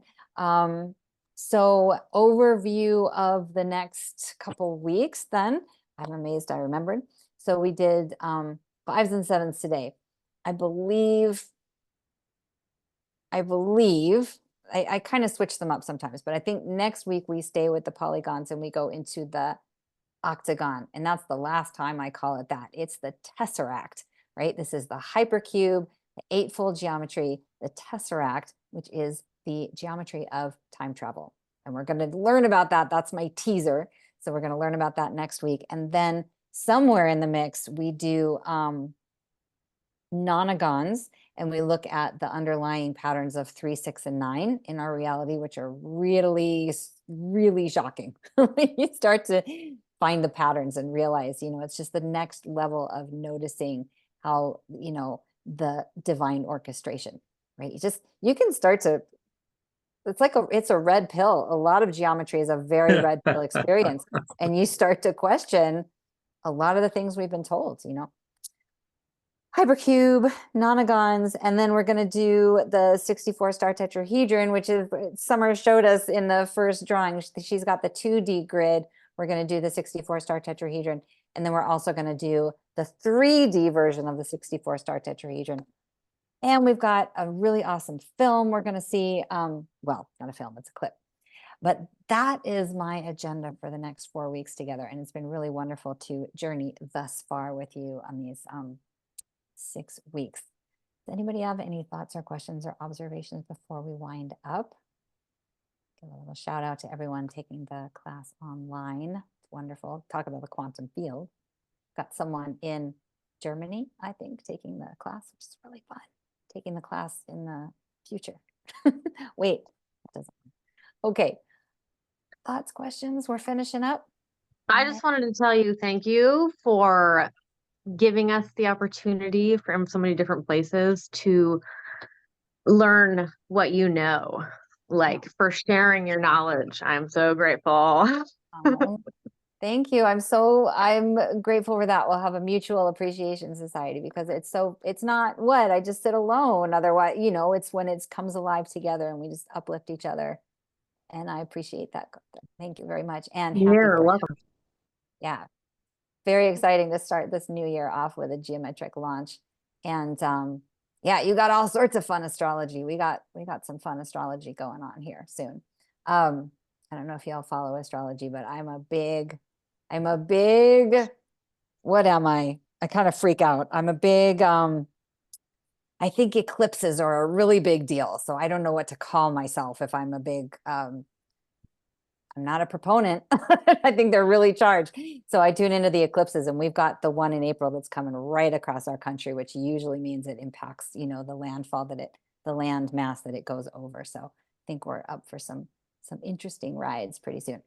So overview of the next couple weeks then. I'm amazed I remembered. So we did 5s and 7s today. I believe I kind of switch them up sometimes, but I think next week we stay with the polygons and we go into the octagon. And that's the last time I call it that. It's the tesseract, right? This is the hypercube, the eightfold geometry, the tesseract, which is the geometry of time travel. And we're going to learn about that. That's my teaser. So we're going to learn about that next week. And then somewhere in the mix, we do nonagons, and we look at the underlying patterns of 3, 6, and 9 in our reality, which are really, really shocking. When you start to find the patterns and realize, you know, it's just the next level of noticing how, you know, the divine orchestration, right? You can start to, it's a red pill. A lot of geometry is a very red pill experience. And you start to question a lot of the things we've been told, you know. Hypercube, nonagons, and then we're going to do the 64 star tetrahedron, which is Summer showed us in the first drawing. She's got the 2D grid. We're going to do the 64 star tetrahedron, and then we're also going to do the 3D version of the 64 star tetrahedron. And we've got a really awesome film we're going to see. Well, not a film, it's a clip. But that is my agenda for the next 4 weeks together, and it's been really wonderful to journey thus far with you on these 6 weeks. Does anybody have any thoughts or questions or observations before we wind up? Give a little shout out to everyone taking the class online. It's wonderful. Talk about the quantum field. Got someone in Germany, I think, taking the class, which is really fun. Taking the class in the future. Wait, that doesn't. Okay. Thoughts, questions? We're finishing up. I just wanted to tell you thank you for giving us the opportunity from so many different places to learn what you know, like for sharing your knowledge. I'm so grateful. Oh, Thank you. I'm grateful for that. We'll have a mutual appreciation society because it's not what I just sit alone. Otherwise, it's when it comes alive together and we just uplift each other. And I appreciate that. Thank you very much. And happy You're birthday. welcome. Yeah. Very exciting to start this new year off with a geometric launch. And yeah, you got all sorts of fun astrology. We got some fun astrology going on here soon. I don't know if y'all follow astrology, but I'm a big, what am I? I kind of freak out. I'm a big, I think eclipses are a really big deal. So I don't know what to call myself if I'm a big, I'm not a proponent. I think they're really charged. So I tune into the eclipses, and we've got the one in April that's coming right across our country, which usually means it impacts, the landfall the land mass that it goes over. So I think we're up for some interesting rides pretty soon.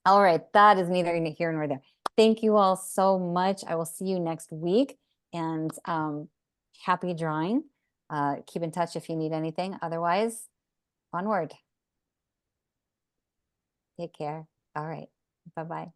All right, that is neither here nor there. Thank you all so much. I will see you next week, and happy drawing. Keep in touch if you need anything. Otherwise, onward. Take care. All right. Bye-bye.